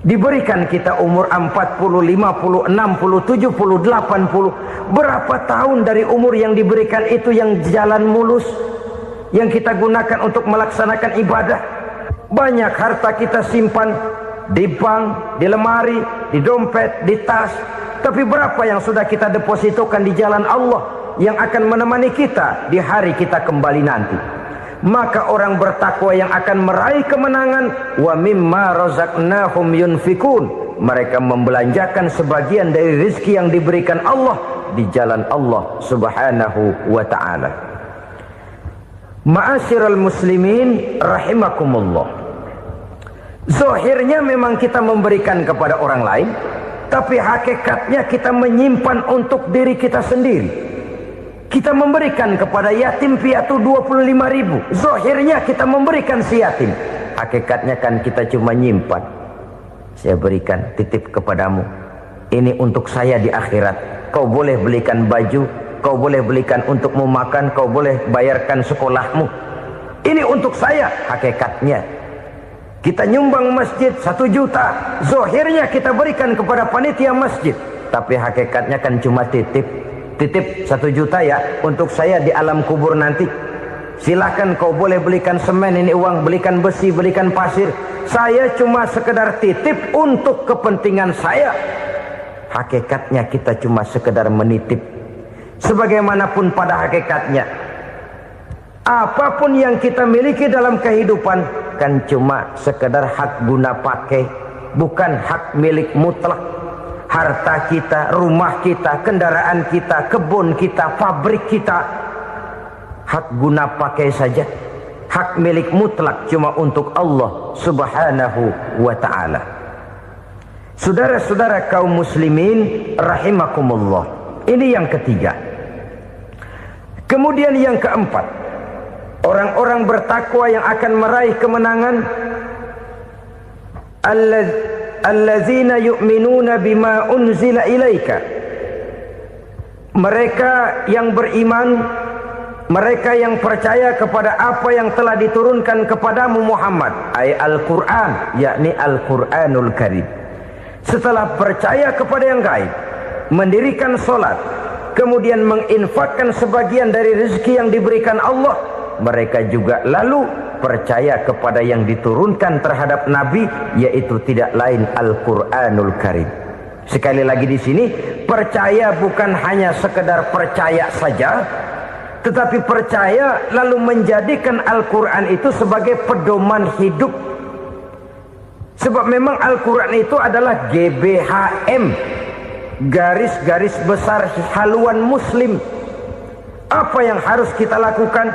Diberikan kita umur 40, 50, 60, 70, 80. Berapa tahun dari umur yang diberikan itu yang jalan mulus, yang kita gunakan untuk melaksanakan ibadah? Banyak harta kita simpan di bank, di lemari, di dompet, di tas. Tapi berapa yang sudah kita depositokan di jalan Allah yang akan menemani kita di hari kita kembali nanti? Maka orang bertakwa yang akan meraih kemenangan, wa mimma razaqnahum yunfikun, mereka membelanjakan sebagian dari rezeki yang diberikan Allah di jalan Allah subhanahu wa ta'ala. Ma'asyiral muslimin rahimakumullah, zahirnya memang kita memberikan kepada orang lain, tapi hakikatnya kita menyimpan untuk diri kita sendiri. Kita memberikan kepada yatim piatu 25.000, zahirnya kita memberikan si yatim, hakikatnya kan kita cuma nyimpan. Saya berikan, titip kepadamu, ini untuk saya di akhirat. Kau boleh belikan baju, kau boleh belikan untukmu makan, kau boleh bayarkan sekolahmu. Ini untuk saya, hakikatnya. Kita nyumbang masjid 1 juta, zahirnya kita berikan kepada panitia masjid, tapi hakikatnya kan cuma titip 1 juta ya, untuk saya di alam kubur nanti. Silahkan kau boleh belikan semen, ini uang, belikan besi, belikan pasir. Saya cuma sekedar titip untuk kepentingan saya. Hakikatnya kita cuma sekedar menitip. Sebagaimanapun pada hakikatnya, apapun yang kita miliki dalam kehidupan kan cuma sekedar hak guna pakai, bukan hak milik mutlak. Harta kita, rumah kita, kendaraan kita, kebun kita, pabrik kita, hak guna pakai saja. Hak milik mutlak cuma untuk Allah subhanahu wa ta'ala. Saudara-saudara kaum muslimin rahimakumullah, ini yang ketiga. Kemudian yang keempat, orang-orang bertakwa yang akan meraih kemenangan, allazina yu'minuna bima unzila ilaika, mereka yang beriman, mereka yang percaya kepada apa yang telah diturunkan kepadamu Muhammad, ay Al-Quran, yakni Al-Quranul Karim. Setelah percaya kepada yang gaib, mendirikan solat, kemudian menginfakkan sebagian dari rezeki yang diberikan Allah, mereka juga lalu percaya kepada yang diturunkan terhadap Nabi, yaitu tidak lain Al-Quranul Karim. Sekali lagi di sini, percaya bukan hanya sekedar percaya saja, tetapi percaya lalu menjadikan Al-Quran itu sebagai pedoman hidup. Sebab memang Al-Quran itu adalah GBHM, garis-garis besar haluan muslim. Apa yang harus kita lakukan,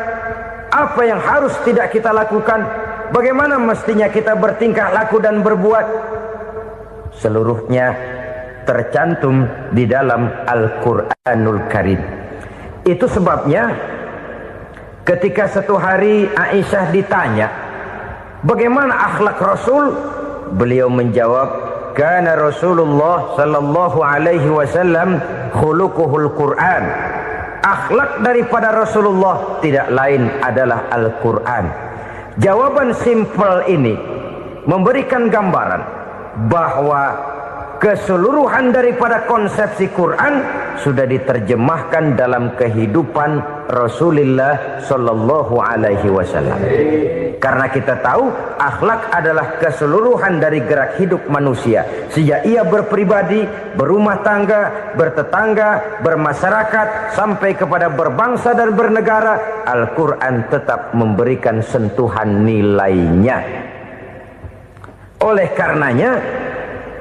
apa yang harus tidak kita lakukan, bagaimana mestinya kita bertingkah laku dan berbuat, seluruhnya tercantum di dalam Al-Quranul Karim. Itu sebabnya ketika satu hari Aisyah ditanya bagaimana akhlak Rasul, beliau menjawab, kana Rasulullah sallallahu alaihi wasallam khuluquhul Quran. Akhlak daripada Rasulullah tidak lain adalah Al-Quran. Jawaban simpel ini memberikan gambaran bahwa keseluruhan daripada konsepsi Quran sudah diterjemahkan dalam kehidupan Rasulullah sallallahu alaihi wasallam. Karena kita tahu akhlak adalah keseluruhan dari gerak hidup manusia. Sejak ia berpribadi, berumah tangga, bertetangga, bermasyarakat, sampai kepada berbangsa dan bernegara, Al-Quran tetap memberikan sentuhan nilainya. Oleh karenanya,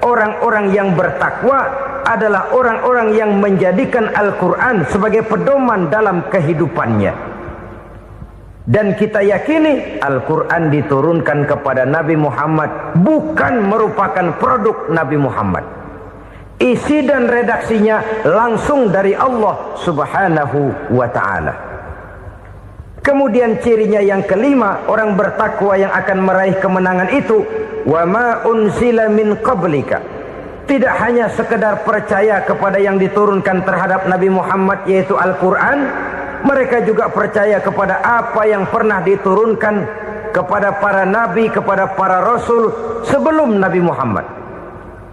orang-orang yang bertakwa adalah orang-orang yang menjadikan Al-Quran sebagai pedoman dalam kehidupannya. Dan kita yakini Al-Quran diturunkan kepada Nabi Muhammad bukan merupakan produk Nabi Muhammad. Isi dan redaksinya langsung dari Allah subhanahu wa ta'ala. Kemudian cirinya yang kelima, orang bertakwa yang akan meraih kemenangan itu, wa ma unzila min qablika. Tidak hanya sekedar percaya kepada yang diturunkan terhadap Nabi Muhammad, yaitu Al-Quran, mereka juga percaya kepada apa yang pernah diturunkan kepada para nabi, kepada para rasul sebelum Nabi Muhammad.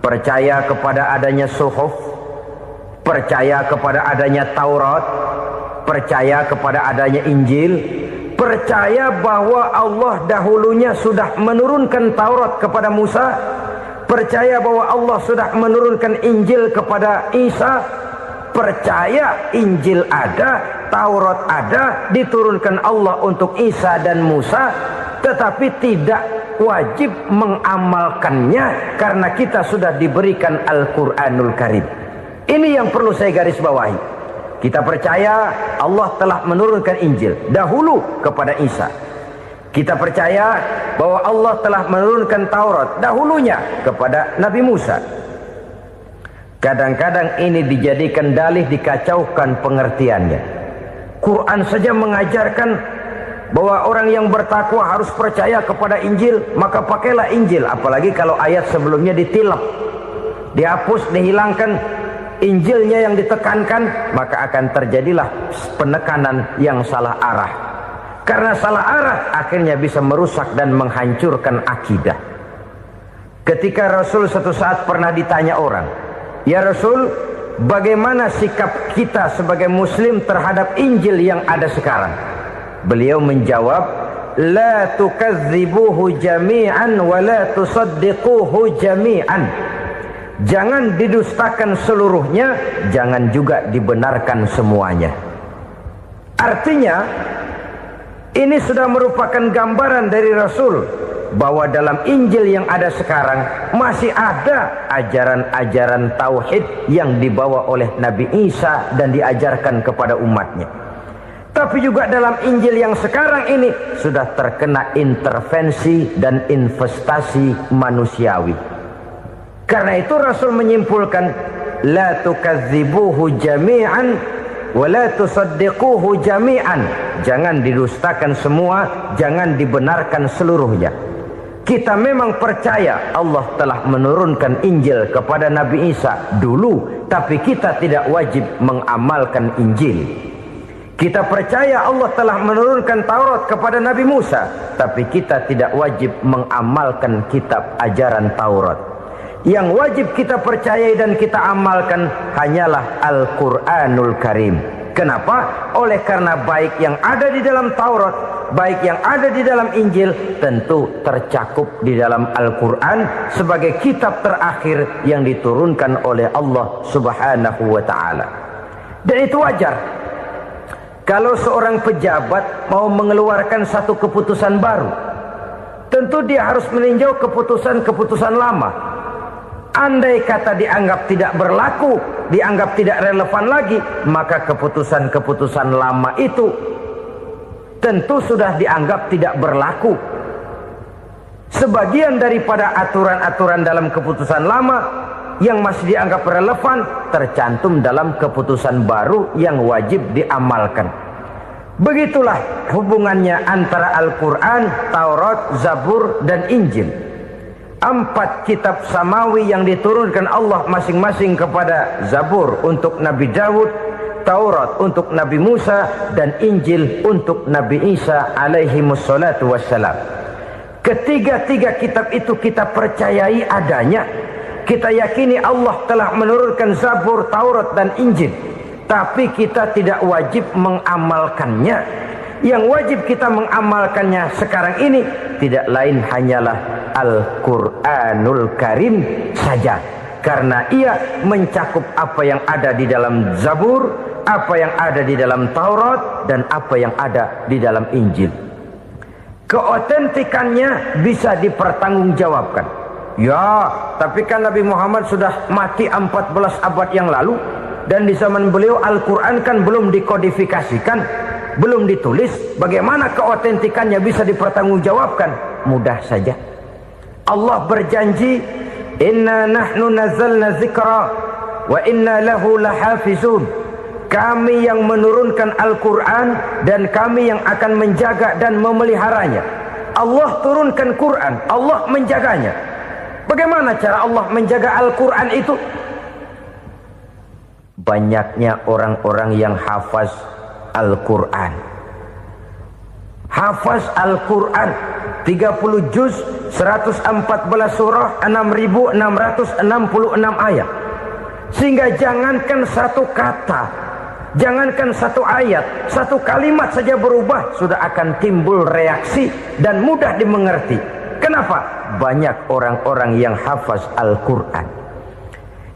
Percaya kepada adanya suhuf, percaya kepada adanya Taurat, percaya kepada adanya Injil, percaya bahwa Allah dahulunya sudah menurunkan Taurat kepada Musa, percaya bahwa Allah sudah menurunkan Injil kepada Isa, percaya Injil ada, Taurat ada, diturunkan Allah untuk Isa dan Musa, tetapi tidak wajib mengamalkannya karena kita sudah diberikan Al-Quranul Karim. Ini yang perlu saya garis bawahi. Kita percaya Allah telah menurunkan Injil dahulu kepada Isa. Kita percaya bahwa Allah telah menurunkan Taurat dahulunya kepada Nabi Musa. Kadang-kadang ini dijadikan dalih, dikacaukan pengertiannya. Quran saja mengajarkan bahwa orang yang bertakwa harus percaya kepada Injil, maka pakailah Injil. Apalagi kalau ayat sebelumnya ditilap, dihapus, dihilangkan, Injilnya yang ditekankan, maka akan terjadilah penekanan yang salah arah. Karena salah arah akhirnya bisa merusak dan menghancurkan akidah. Ketika Rasul suatu saat pernah ditanya orang, "Ya Rasul, bagaimana sikap kita sebagai muslim terhadap Injil yang ada sekarang?" Beliau menjawab, "La tukadzibuhu jami'an wa la tusaddiquhu jami'an." Jangan didustakan seluruhnya, jangan juga dibenarkan semuanya. Artinya, ini sudah merupakan gambaran dari Rasul bahwa dalam Injil yang ada sekarang masih ada ajaran-ajaran tauhid yang dibawa oleh Nabi Isa dan diajarkan kepada umatnya. Tapi juga dalam Injil yang sekarang ini sudah terkena intervensi dan investasi manusiawi. Karena itu Rasul menyimpulkan, la tukadzibuhu jami'an wa la tusaddiquhu jami'an. Jangan didustakan semua, jangan dibenarkan seluruhnya. Kita memang percaya Allah telah menurunkan Injil kepada Nabi Isa dulu, tapi kita tidak wajib mengamalkan Injil. Kita percaya Allah telah menurunkan Taurat kepada Nabi Musa, tapi kita tidak wajib mengamalkan kitab ajaran Taurat. Yang wajib kita percayai dan kita amalkan hanyalah Al-Quranul Karim. Kenapa? Oleh karena baik yang ada di dalam Taurat, baik yang ada di dalam Injil, tentu tercakup di dalam Al-Quran sebagai kitab terakhir yang diturunkan oleh Allah Subhanahu wa Ta'ala. Dan itu wajar. Kalau seorang pejabat mau mengeluarkan satu keputusan baru, tentu dia harus meninjau keputusan-keputusan lama. Andai kata dianggap tidak berlaku, dianggap tidak relevan lagi, maka keputusan-keputusan lama itu tentu sudah dianggap tidak berlaku. Sebagian daripada aturan-aturan dalam keputusan lama yang masih dianggap relevan tercantum dalam keputusan baru yang wajib diamalkan. Begitulah hubungannya antara Al-Quran, Taurat, Zabur, dan Injil. 4 kitab samawi yang diturunkan Allah masing-masing kepada Zabur untuk Nabi Daud, Taurat untuk Nabi Musa, dan Injil untuk Nabi Isa alaihi wassalatu wassalam. Ketiga-tiga kitab itu kita percayai adanya. Kita yakini Allah telah menurunkan Zabur, Taurat, dan Injil. Tapi kita tidak wajib mengamalkannya. Yang wajib kita mengamalkannya sekarang ini tidak lain hanyalah Al-Quranul Karim saja. Karena ia mencakup apa yang ada di dalam Zabur, apa yang ada di dalam Taurat, dan apa yang ada di dalam Injil. Keotentikannya bisa dipertanggungjawabkan. Ya, tapi kan Nabi Muhammad sudah mati 14 abad yang lalu, dan di zaman beliau Al-Quran kan belum dikodifikasikan, belum ditulis. Bagaimana keotentikannya bisa dipertanggungjawabkan? Mudah saja. Allah berjanji, inna nahnu nazzalna dzikra wa inna lahu lahafizun. Kami yang menurunkan Al-Quran dan kami yang akan menjaga dan memeliharanya. Allah turunkan Quran, Allah menjaganya. Bagaimana cara Allah menjaga Al-Quran itu? Banyaknya orang-orang yang hafaz Al-Quran. Hafaz Al-Quran 30 juz, 114 surah, 6.666 ayat. Sehingga jangankan satu kata Jangankan satu ayat, satu kalimat saja berubah sudah akan timbul reaksi dan mudah dimengerti. Kenapa? Banyak orang-orang yang hafaz Al-Quran.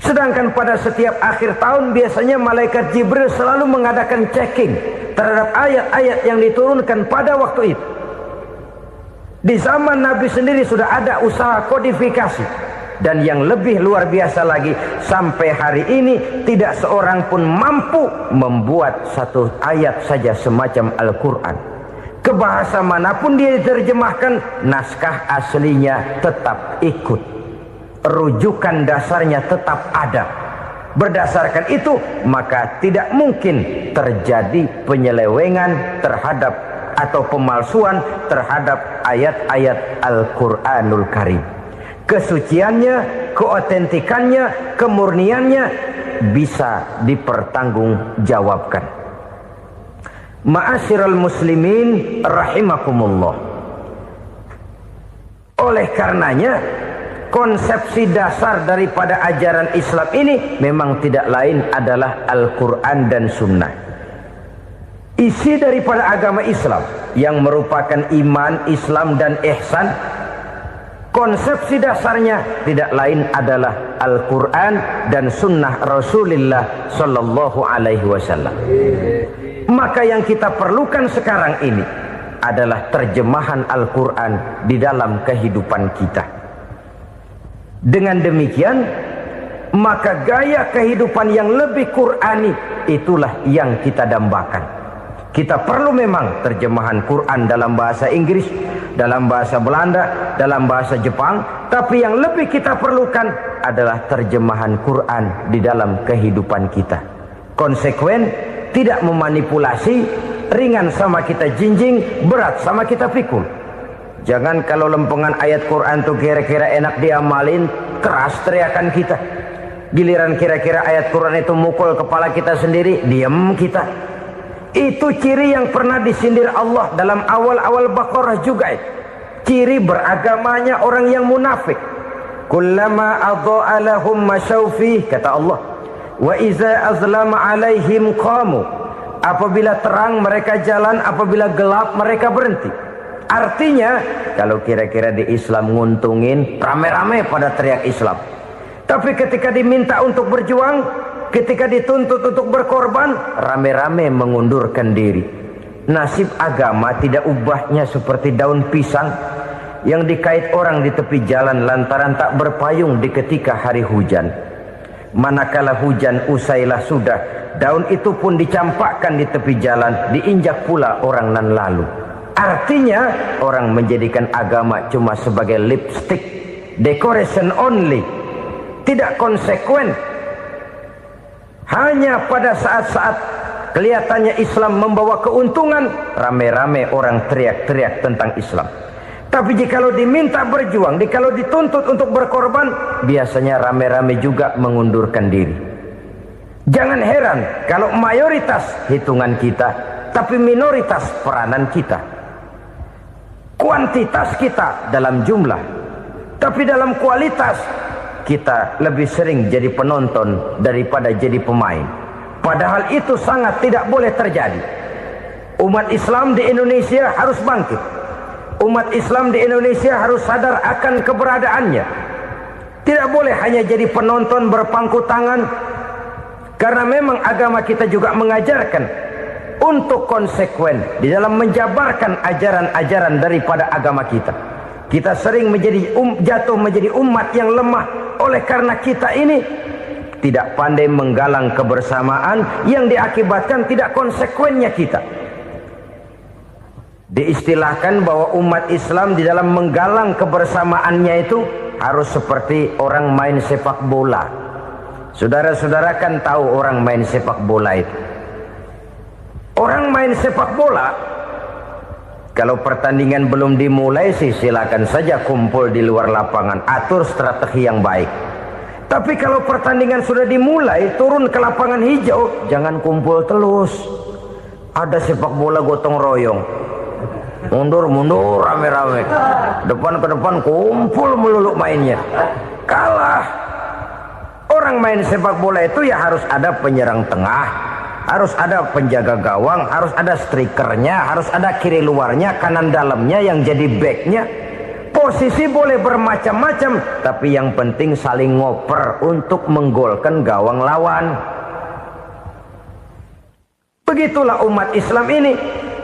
Sedangkan pada setiap akhir tahun biasanya malaikat Jibril selalu mengadakan checking terhadap ayat-ayat yang diturunkan pada waktu itu. Di zaman Nabi sendiri sudah ada usaha kodifikasi. Dan yang lebih luar biasa lagi, sampai hari ini tidak seorang pun mampu membuat satu ayat saja semacam Al-Quran. Ke bahasa manapun dia diterjemahkan, naskah aslinya tetap ikut, rujukan dasarnya tetap ada. Berdasarkan itu, maka tidak mungkin terjadi penyelewengan terhadap atau pemalsuan terhadap ayat-ayat Al-Quranul Karim. Kesuciannya, keotentikannya, kemurniannya bisa dipertanggungjawabkan. Ma'asyiral muslimin rahimakumullah. Oleh karenanya, konsepsi dasar daripada ajaran Islam ini memang tidak lain adalah Al-Quran dan Sunnah. Isi daripada agama Islam yang merupakan iman, Islam dan ihsan, konsepsi dasarnya tidak lain adalah Al-Quran dan Sunnah Rasulullah Sallallahu Alaihi Wasallam. Maka yang kita perlukan sekarang ini adalah terjemahan Al-Quran di dalam kehidupan kita. Dengan demikian, maka gaya kehidupan yang lebih Qurani itulah yang kita dambakan. Kita perlu memang terjemahan Quran dalam bahasa Inggris, dalam bahasa Belanda, dalam bahasa Jepang, tapi yang lebih kita perlukan adalah terjemahan Quran di dalam kehidupan kita. Konsekuen, tidak memanipulasi, ringan sama kita jinjing, berat sama kita pikul. Jangan kalau lempengan ayat Quran tuh kira-kira enak diamalin, keras teriakan kita. Giliran kira-kira ayat Quran itu mukul kepala kita sendiri, diam kita. Itu ciri yang pernah disindir Allah dalam awal-awal Baqarah juga. Ciri beragamanya orang yang munafik. Kullama adha'a lahum masyawfih, kata Allah. Wa iza azlama alaihim qamu. Apabila terang mereka jalan, apabila gelap mereka berhenti. Artinya, kalau kira-kira di Islam nguntungin, rame-rame pada teriak Islam. Tapi ketika diminta untuk berjuang, ketika dituntut untuk berkorban, rame-rame mengundurkan diri. Nasib agama tidak ubahnya seperti daun pisang yang dikait orang di tepi jalan lantaran tak berpayung di ketika hari hujan. Manakala hujan usailah sudah, daun itu pun dicampakkan di tepi jalan, diinjak pula orang nan lalu. Artinya, orang menjadikan agama cuma sebagai lipstick, decoration only, tidak konsekuen. Hanya pada saat-saat kelihatannya Islam membawa keuntungan, rame-rame orang teriak-teriak tentang Islam. Tapi jikalau diminta berjuang, jikalau dituntut untuk berkorban, biasanya rame-rame juga mengundurkan diri. Jangan heran kalau mayoritas hitungan kita, tapi minoritas peranan kita. Kuantitas kita dalam jumlah, tapi dalam kualitas kita lebih sering jadi penonton daripada jadi pemain. Padahal itu sangat tidak boleh terjadi. Umat Islam di Indonesia harus bangkit. Umat Islam di Indonesia harus sadar akan keberadaannya. Tidak boleh hanya jadi penonton berpangku tangan. Karena memang agama kita juga mengajarkan untuk konsekuen di dalam menjabarkan ajaran-ajaran daripada agama kita. Kita sering jatuh menjadi umat yang lemah oleh karena kita ini tidak pandai menggalang kebersamaan yang diakibatkan tidak konsekuennya kita. Diistilahkan bahwa umat Islam di dalam menggalang kebersamaannya itu harus seperti orang main sepak bola. Saudara-saudara kan tahu orang main sepak bola itu. Orang main sepak bola, kalau pertandingan belum dimulai sih silakan saja kumpul di luar lapangan, atur strategi yang baik. Tapi kalau pertandingan sudah dimulai, turun ke lapangan hijau, jangan kumpul terus. Ada sepak bola gotong royong, mundur-mundur rame-rame, depan ke depan kumpul melulu mainnya. Kalah. Orang main sepak bola itu ya harus ada penyerang tengah, harus ada penjaga gawang, harus ada strikernya, harus ada kiri luarnya, kanan dalamnya yang jadi backnya. Posisi boleh bermacam-macam, tapi yang penting saling ngoper untuk menggolkan gawang lawan. Begitulah umat Islam ini.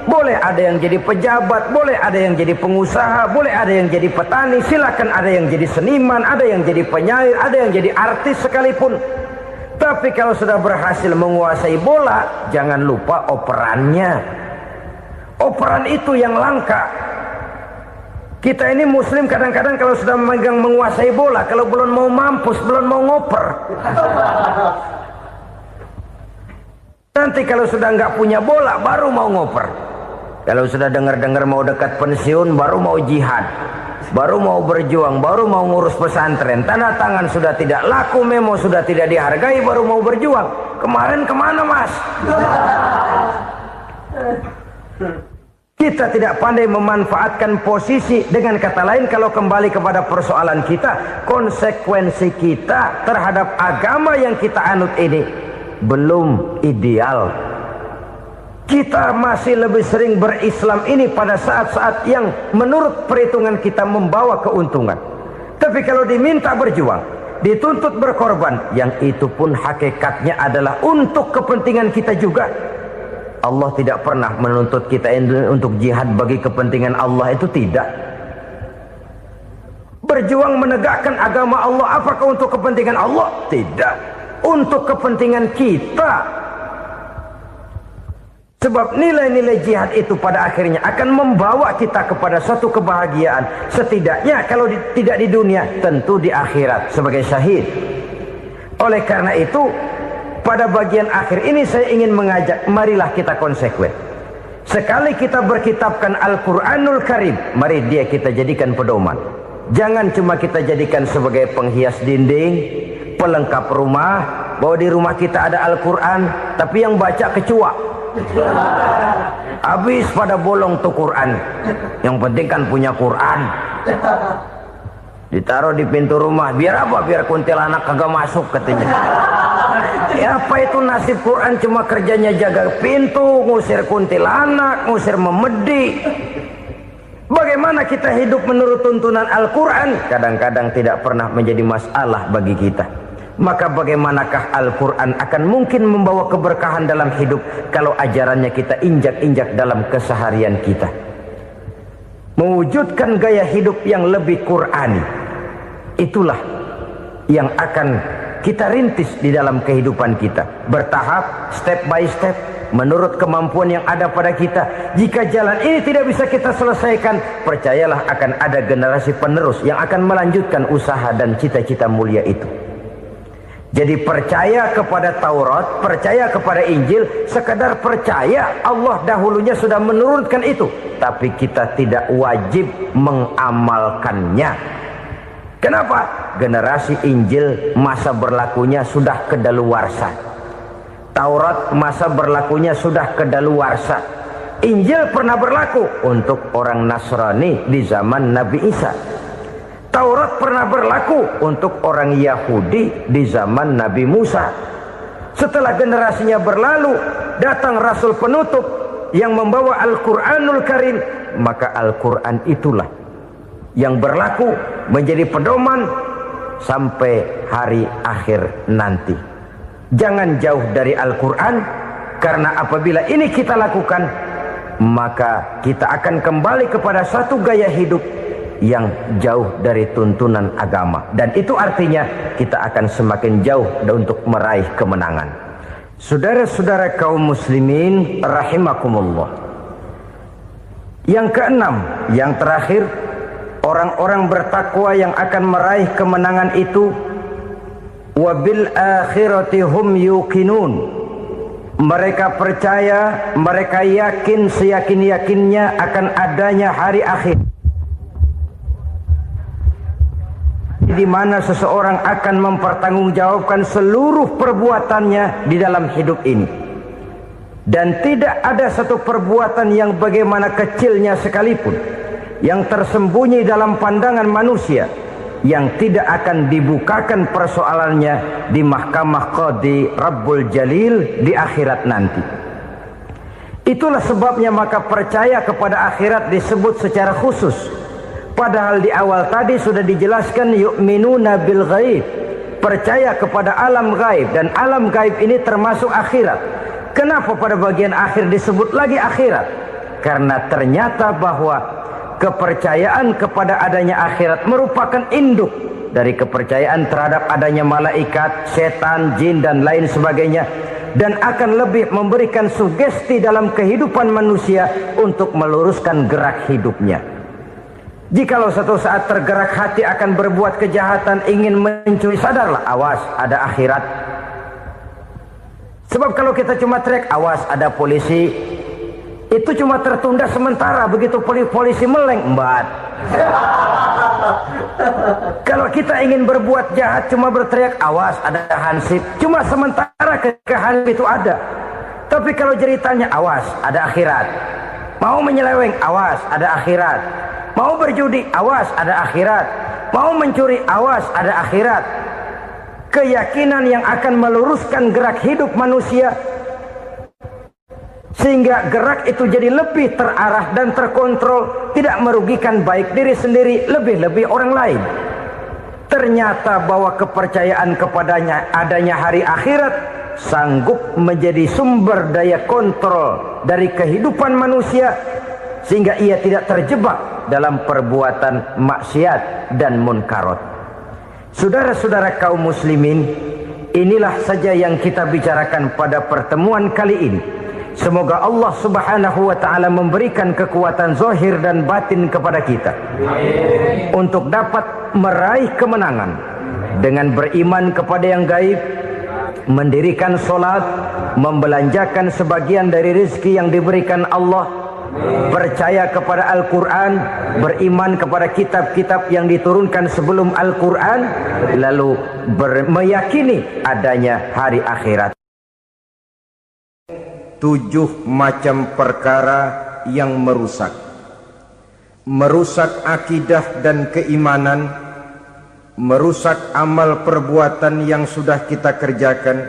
Boleh ada yang jadi pejabat, boleh ada yang jadi pengusaha, boleh ada yang jadi petani, silakan ada yang jadi seniman, ada yang jadi penyair, ada yang jadi artis sekalipun. Tapi kalau sudah berhasil menguasai bola, jangan lupa operannya. Operan itu yang langka. Kita ini muslim kadang-kadang kalau sudah memegang menguasai bola, kalau belum mau mampus, belum mau ngoper. Nanti kalau sudah nggak punya bola, baru mau ngoper. Kalau sudah dengar-dengar mau dekat pensiun, baru mau jihad, baru mau berjuang, baru mau ngurus pesantren. Tanda tangan sudah tidak laku, memo sudah tidak dihargai, baru mau berjuang. Kemarin kemana mas? Kita tidak pandai memanfaatkan posisi. Dengan kata lain, kalau kembali kepada persoalan kita, konsekuensi kita terhadap agama yang kita anut ini belum ideal. Kita masih lebih sering berislam ini pada saat-saat yang menurut perhitungan kita membawa keuntungan. Tapi kalau diminta berjuang, dituntut berkorban, yang itu pun hakikatnya adalah untuk kepentingan kita juga. Allah tidak pernah menuntut kita untuk jihad bagi kepentingan Allah, itu tidak. Berjuang menegakkan agama Allah, apakah untuk kepentingan Allah? Tidak. Untuk kepentingan kita. Sebab nilai-nilai jihad itu pada akhirnya akan membawa kita kepada suatu kebahagiaan. Setidaknya kalau tidak di dunia, tentu di akhirat sebagai syahid. Oleh karena itu, pada bagian akhir ini saya ingin mengajak, marilah kita konsekuen. Sekali kita berkitabkan Al-Quranul Karim, mari dia kita jadikan pedoman. Jangan cuma kita jadikan sebagai penghias dinding, pelengkap rumah, bahwa di rumah kita ada Al-Quran, tapi yang baca kecoa. Habis pada bolong tuh Quran. Yang penting kan punya Quran. Ditaruh di pintu rumah. Biar apa? Biar kuntilanak kagak masuk katanya. Ya apa itu nasib Quran, cuma kerjanya jaga pintu, ngusir kuntilanak, ngusir memedi. Bagaimana kita hidup menurut tuntunan Al-Quran? Kadang-kadang tidak pernah menjadi masalah bagi kita. Maka bagaimanakah Al-Quran akan mungkin membawa keberkahan dalam hidup kalau ajarannya kita injak-injak dalam keseharian kita? Mewujudkan gaya hidup yang lebih Qurani, itulah yang akan kita rintis di dalam kehidupan kita. Bertahap, step by step, menurut kemampuan yang ada pada kita. Jika jalan ini tidak bisa kita selesaikan, percayalah akan ada generasi penerus yang akan melanjutkan usaha dan cita-cita mulia itu. Jadi percaya kepada Taurat, percaya kepada Injil, sekedar percaya Allah dahulunya sudah menurunkan itu. Tapi kita tidak wajib mengamalkannya. Kenapa? Generasi Injil masa berlakunya sudah kedaluarsa. Taurat masa berlakunya sudah kedaluarsa. Injil pernah berlaku untuk orang Nasrani di zaman Nabi Isa. Taurat pernah berlaku untuk orang Yahudi di zaman Nabi Musa. Setelah generasinya berlalu, datang Rasul penutup yang membawa Al-Quranul Karim. Maka Al-Quran itulah yang berlaku menjadi pedoman sampai hari akhir nanti. Jangan jauh dari Al-Quran, karena apabila ini kita lakukan, maka kita akan kembali kepada satu gaya hidup yang jauh dari tuntunan agama, dan itu artinya kita akan semakin jauh untuk meraih kemenangan. Saudara-saudara kaum muslimin rahimakumullah. Yang keenam, yang terakhir, orang-orang bertakwa yang akan meraih kemenangan itu wabil akhirati hum yuqinun. Mereka percaya, mereka yakin seyakin-yakinnya akan adanya hari akhir, di mana seseorang akan mempertanggungjawabkan seluruh perbuatannya di dalam hidup ini. Dan tidak ada satu perbuatan yang bagaimana kecilnya sekalipun yang tersembunyi dalam pandangan manusia yang tidak akan dibukakan persoalannya di mahkamah Qadi Rabbul Jalil di akhirat nanti. Itulah sebabnya maka percaya kepada akhirat disebut secara khusus. Padahal di awal tadi sudah dijelaskan yu'minuna bil ghaib, percaya kepada alam gaib, dan alam gaib ini termasuk akhirat. Kenapa pada bagian akhir disebut lagi akhirat? Karena ternyata bahwa kepercayaan kepada adanya akhirat merupakan induk dari kepercayaan terhadap adanya malaikat, setan, jin dan lain sebagainya, dan akan lebih memberikan sugesti dalam kehidupan manusia untuk meluruskan gerak hidupnya. Jikalau satu saat tergerak hati akan berbuat kejahatan, ingin mencuri, sadarlah, awas ada akhirat. Sebab kalau kita cuma teriak awas ada polisi, itu cuma tertunda sementara, begitu polisi meleng embat. Kalau kita ingin berbuat jahat cuma berteriak awas ada hansip, cuma sementara hansip itu ada. Tapi kalau ceritanya awas ada akhirat, mau menyeleweng awas ada akhirat, mau berjudi awas ada akhirat, mau mencuri awas ada akhirat. Keyakinan yang akan meluruskan gerak hidup manusia sehingga gerak itu jadi lebih terarah dan terkontrol, tidak merugikan baik diri sendiri, lebih-lebih orang lain. Ternyata bahwa kepercayaan kepadanya adanya hari akhirat sanggup menjadi sumber daya kontrol dari kehidupan manusia, sehingga ia tidak terjebak dalam perbuatan maksiat dan munkarat. Saudara-saudara kaum muslimin, inilah saja yang kita bicarakan pada pertemuan kali ini. Semoga Allah subhanahu wa ta'ala memberikan kekuatan zahir dan batin kepada kita. Amin. Untuk dapat meraih kemenangan dengan beriman kepada yang gaib, mendirikan solat, membelanjakan sebagian dari rezeki yang diberikan Allah, percaya kepada Al-Quran, beriman kepada kitab-kitab yang diturunkan sebelum Al-Quran, lalu meyakini adanya hari akhirat. 7 macam perkara yang merusak akidah dan keimanan, merusak amal perbuatan yang sudah kita kerjakan,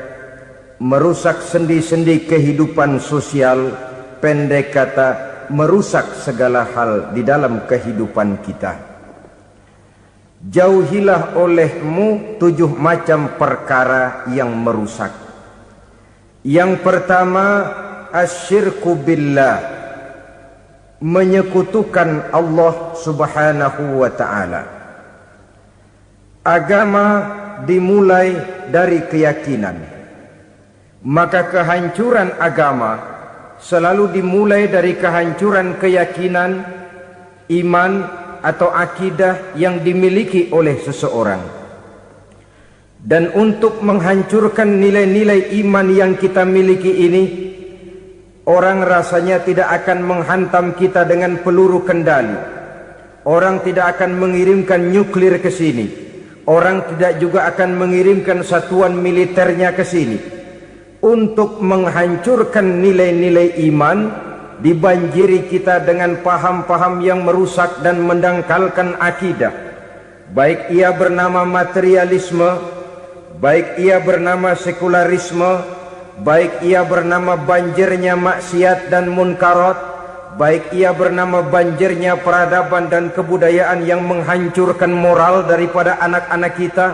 merusak sendi-sendi kehidupan sosial, pendek kata merusak segala hal di dalam kehidupan kita. Jauhilah olehmu 7 macam perkara yang merusak. Yang pertama, asyirku billah, menyekutukan Allah subhanahu wa ta'ala. Agama dimulai dari keyakinan, maka kehancuran agama selalu dimulai dari kehancuran keyakinan, iman atau akidah yang dimiliki oleh seseorang. Dan untuk menghancurkan nilai-nilai iman yang kita miliki ini, orang rasanya tidak akan menghantam kita dengan peluru kendali. Orang tidak akan mengirimkan nuklir ke sini. Orang tidak juga akan mengirimkan satuan militernya ke sini. Untuk menghancurkan nilai-nilai iman, dibanjiri kita dengan paham-paham yang merusak dan mendangkalkan akidah. Baik ia bernama materialisme, baik ia bernama sekularisme, baik ia bernama banjirnya maksiat dan munkarat, baik ia bernama banjirnya peradaban dan kebudayaan yang menghancurkan moral daripada anak-anak kita,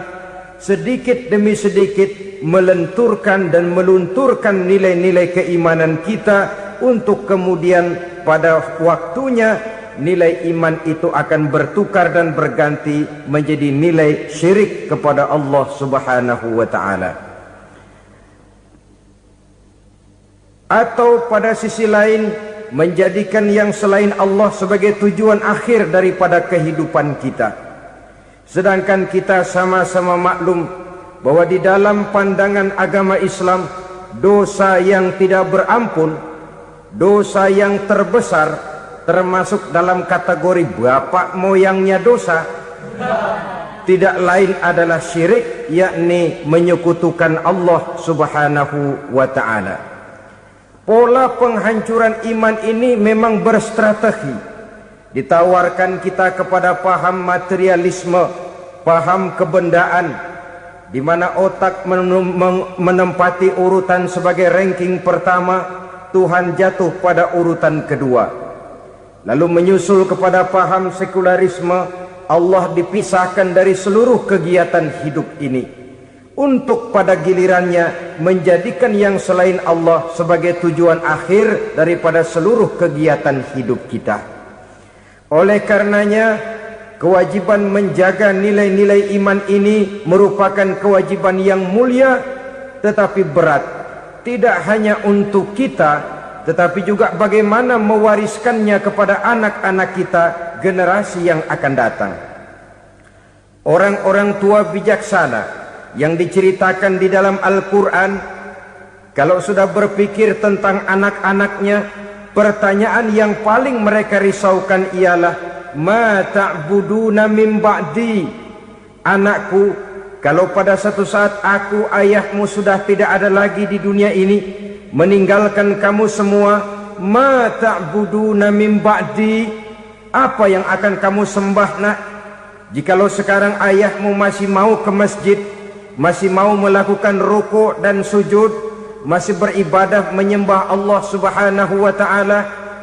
sedikit demi sedikit melenturkan dan melunturkan nilai-nilai keimanan kita, untuk kemudian pada waktunya nilai iman itu akan bertukar dan berganti menjadi nilai syirik kepada Allah subhanahu wa ta'ala. Atau pada sisi lain, menjadikan yang selain Allah sebagai tujuan akhir daripada kehidupan kita. Sedangkan kita sama-sama maklum bahwa di dalam pandangan agama Islam, dosa yang tidak berampun, dosa yang terbesar, termasuk dalam kategori bapak moyangnya dosa, tidak lain adalah syirik, yakni menyekutukan Allah subhanahu wa ta'ala. Pola penghancuran iman ini memang berstrategi. Ditawarkan kita kepada paham materialisme, paham kebendaan, di mana otak menempati urutan sebagai ranking pertama, Tuhan jatuh pada urutan kedua. Lalu menyusul kepada paham sekularisme, Allah dipisahkan dari seluruh kegiatan hidup ini, untuk pada gilirannya menjadikan yang selain Allah sebagai tujuan akhir daripada seluruh kegiatan hidup kita. Oleh karenanya, kewajiban menjaga nilai-nilai iman ini merupakan kewajiban yang mulia tetapi berat, tidak hanya untuk kita, tetapi juga bagaimana mewariskannya kepada anak-anak kita, generasi yang akan datang. Orang-orang tua bijaksana yang diceritakan di dalam Al-Quran, kalau sudah berpikir tentang anak-anaknya, pertanyaan yang paling mereka risaukan ialah, ma ta'buduna min ba'di. Anakku, kalau pada satu saat aku, ayahmu sudah tidak ada lagi di dunia ini, meninggalkan kamu semua, ma ta'buduna min ba'di, apa yang akan kamu sembah nak? Jikalau sekarang ayahmu masih mau ke masjid, masih mau melakukan rukuk dan sujud, masih beribadah menyembah Allah Subhanahu wa ta'ala,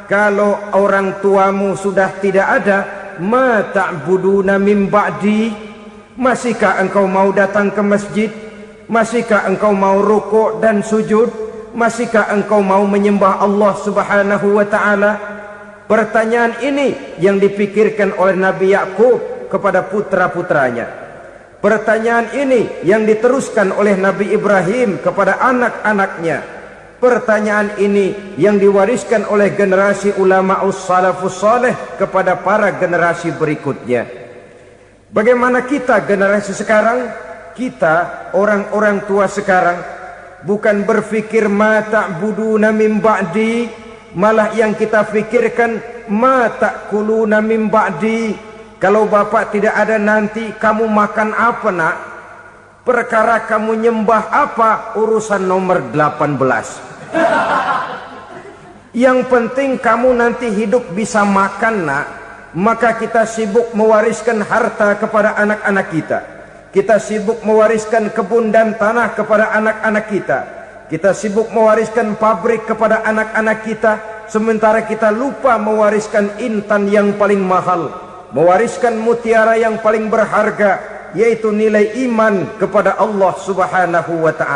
kalau orang tuamu sudah tidak ada, ma ta'buduna min ba'di, masihkah engkau mau datang ke masjid? Masihkah engkau mau rukuk dan sujud? Masihkah engkau mau menyembah Allah Subhanahu wa ta'ala? Pertanyaan ini yang dipikirkan oleh Nabi Yakub kepada putra-putranya. Pertanyaan ini yang diteruskan oleh Nabi Ibrahim kepada anak-anaknya. Pertanyaan ini yang diwariskan oleh generasi ulama salafus saleh kepada para generasi berikutnya. Bagaimana kita generasi sekarang? Kita orang-orang tua sekarang bukan berfikir ma ta'buduna min ba'di, malah yang kita fikirkan ma ta'kuluna min ba'di. Kalau bapak tidak ada nanti kamu makan apa nak? Perkara kamu nyembah apa, urusan nomor 18. Yang penting kamu nanti hidup bisa makan nak. Maka kita sibuk mewariskan harta kepada anak-anak kita. Kita sibuk mewariskan kebun dan tanah kepada anak-anak kita. Kita sibuk mewariskan pabrik kepada anak-anak kita, sementara kita lupa mewariskan intan yang paling mahal, mewariskan mutiara yang paling berharga, yaitu nilai iman kepada Allah Subhanahu wa ta'ala.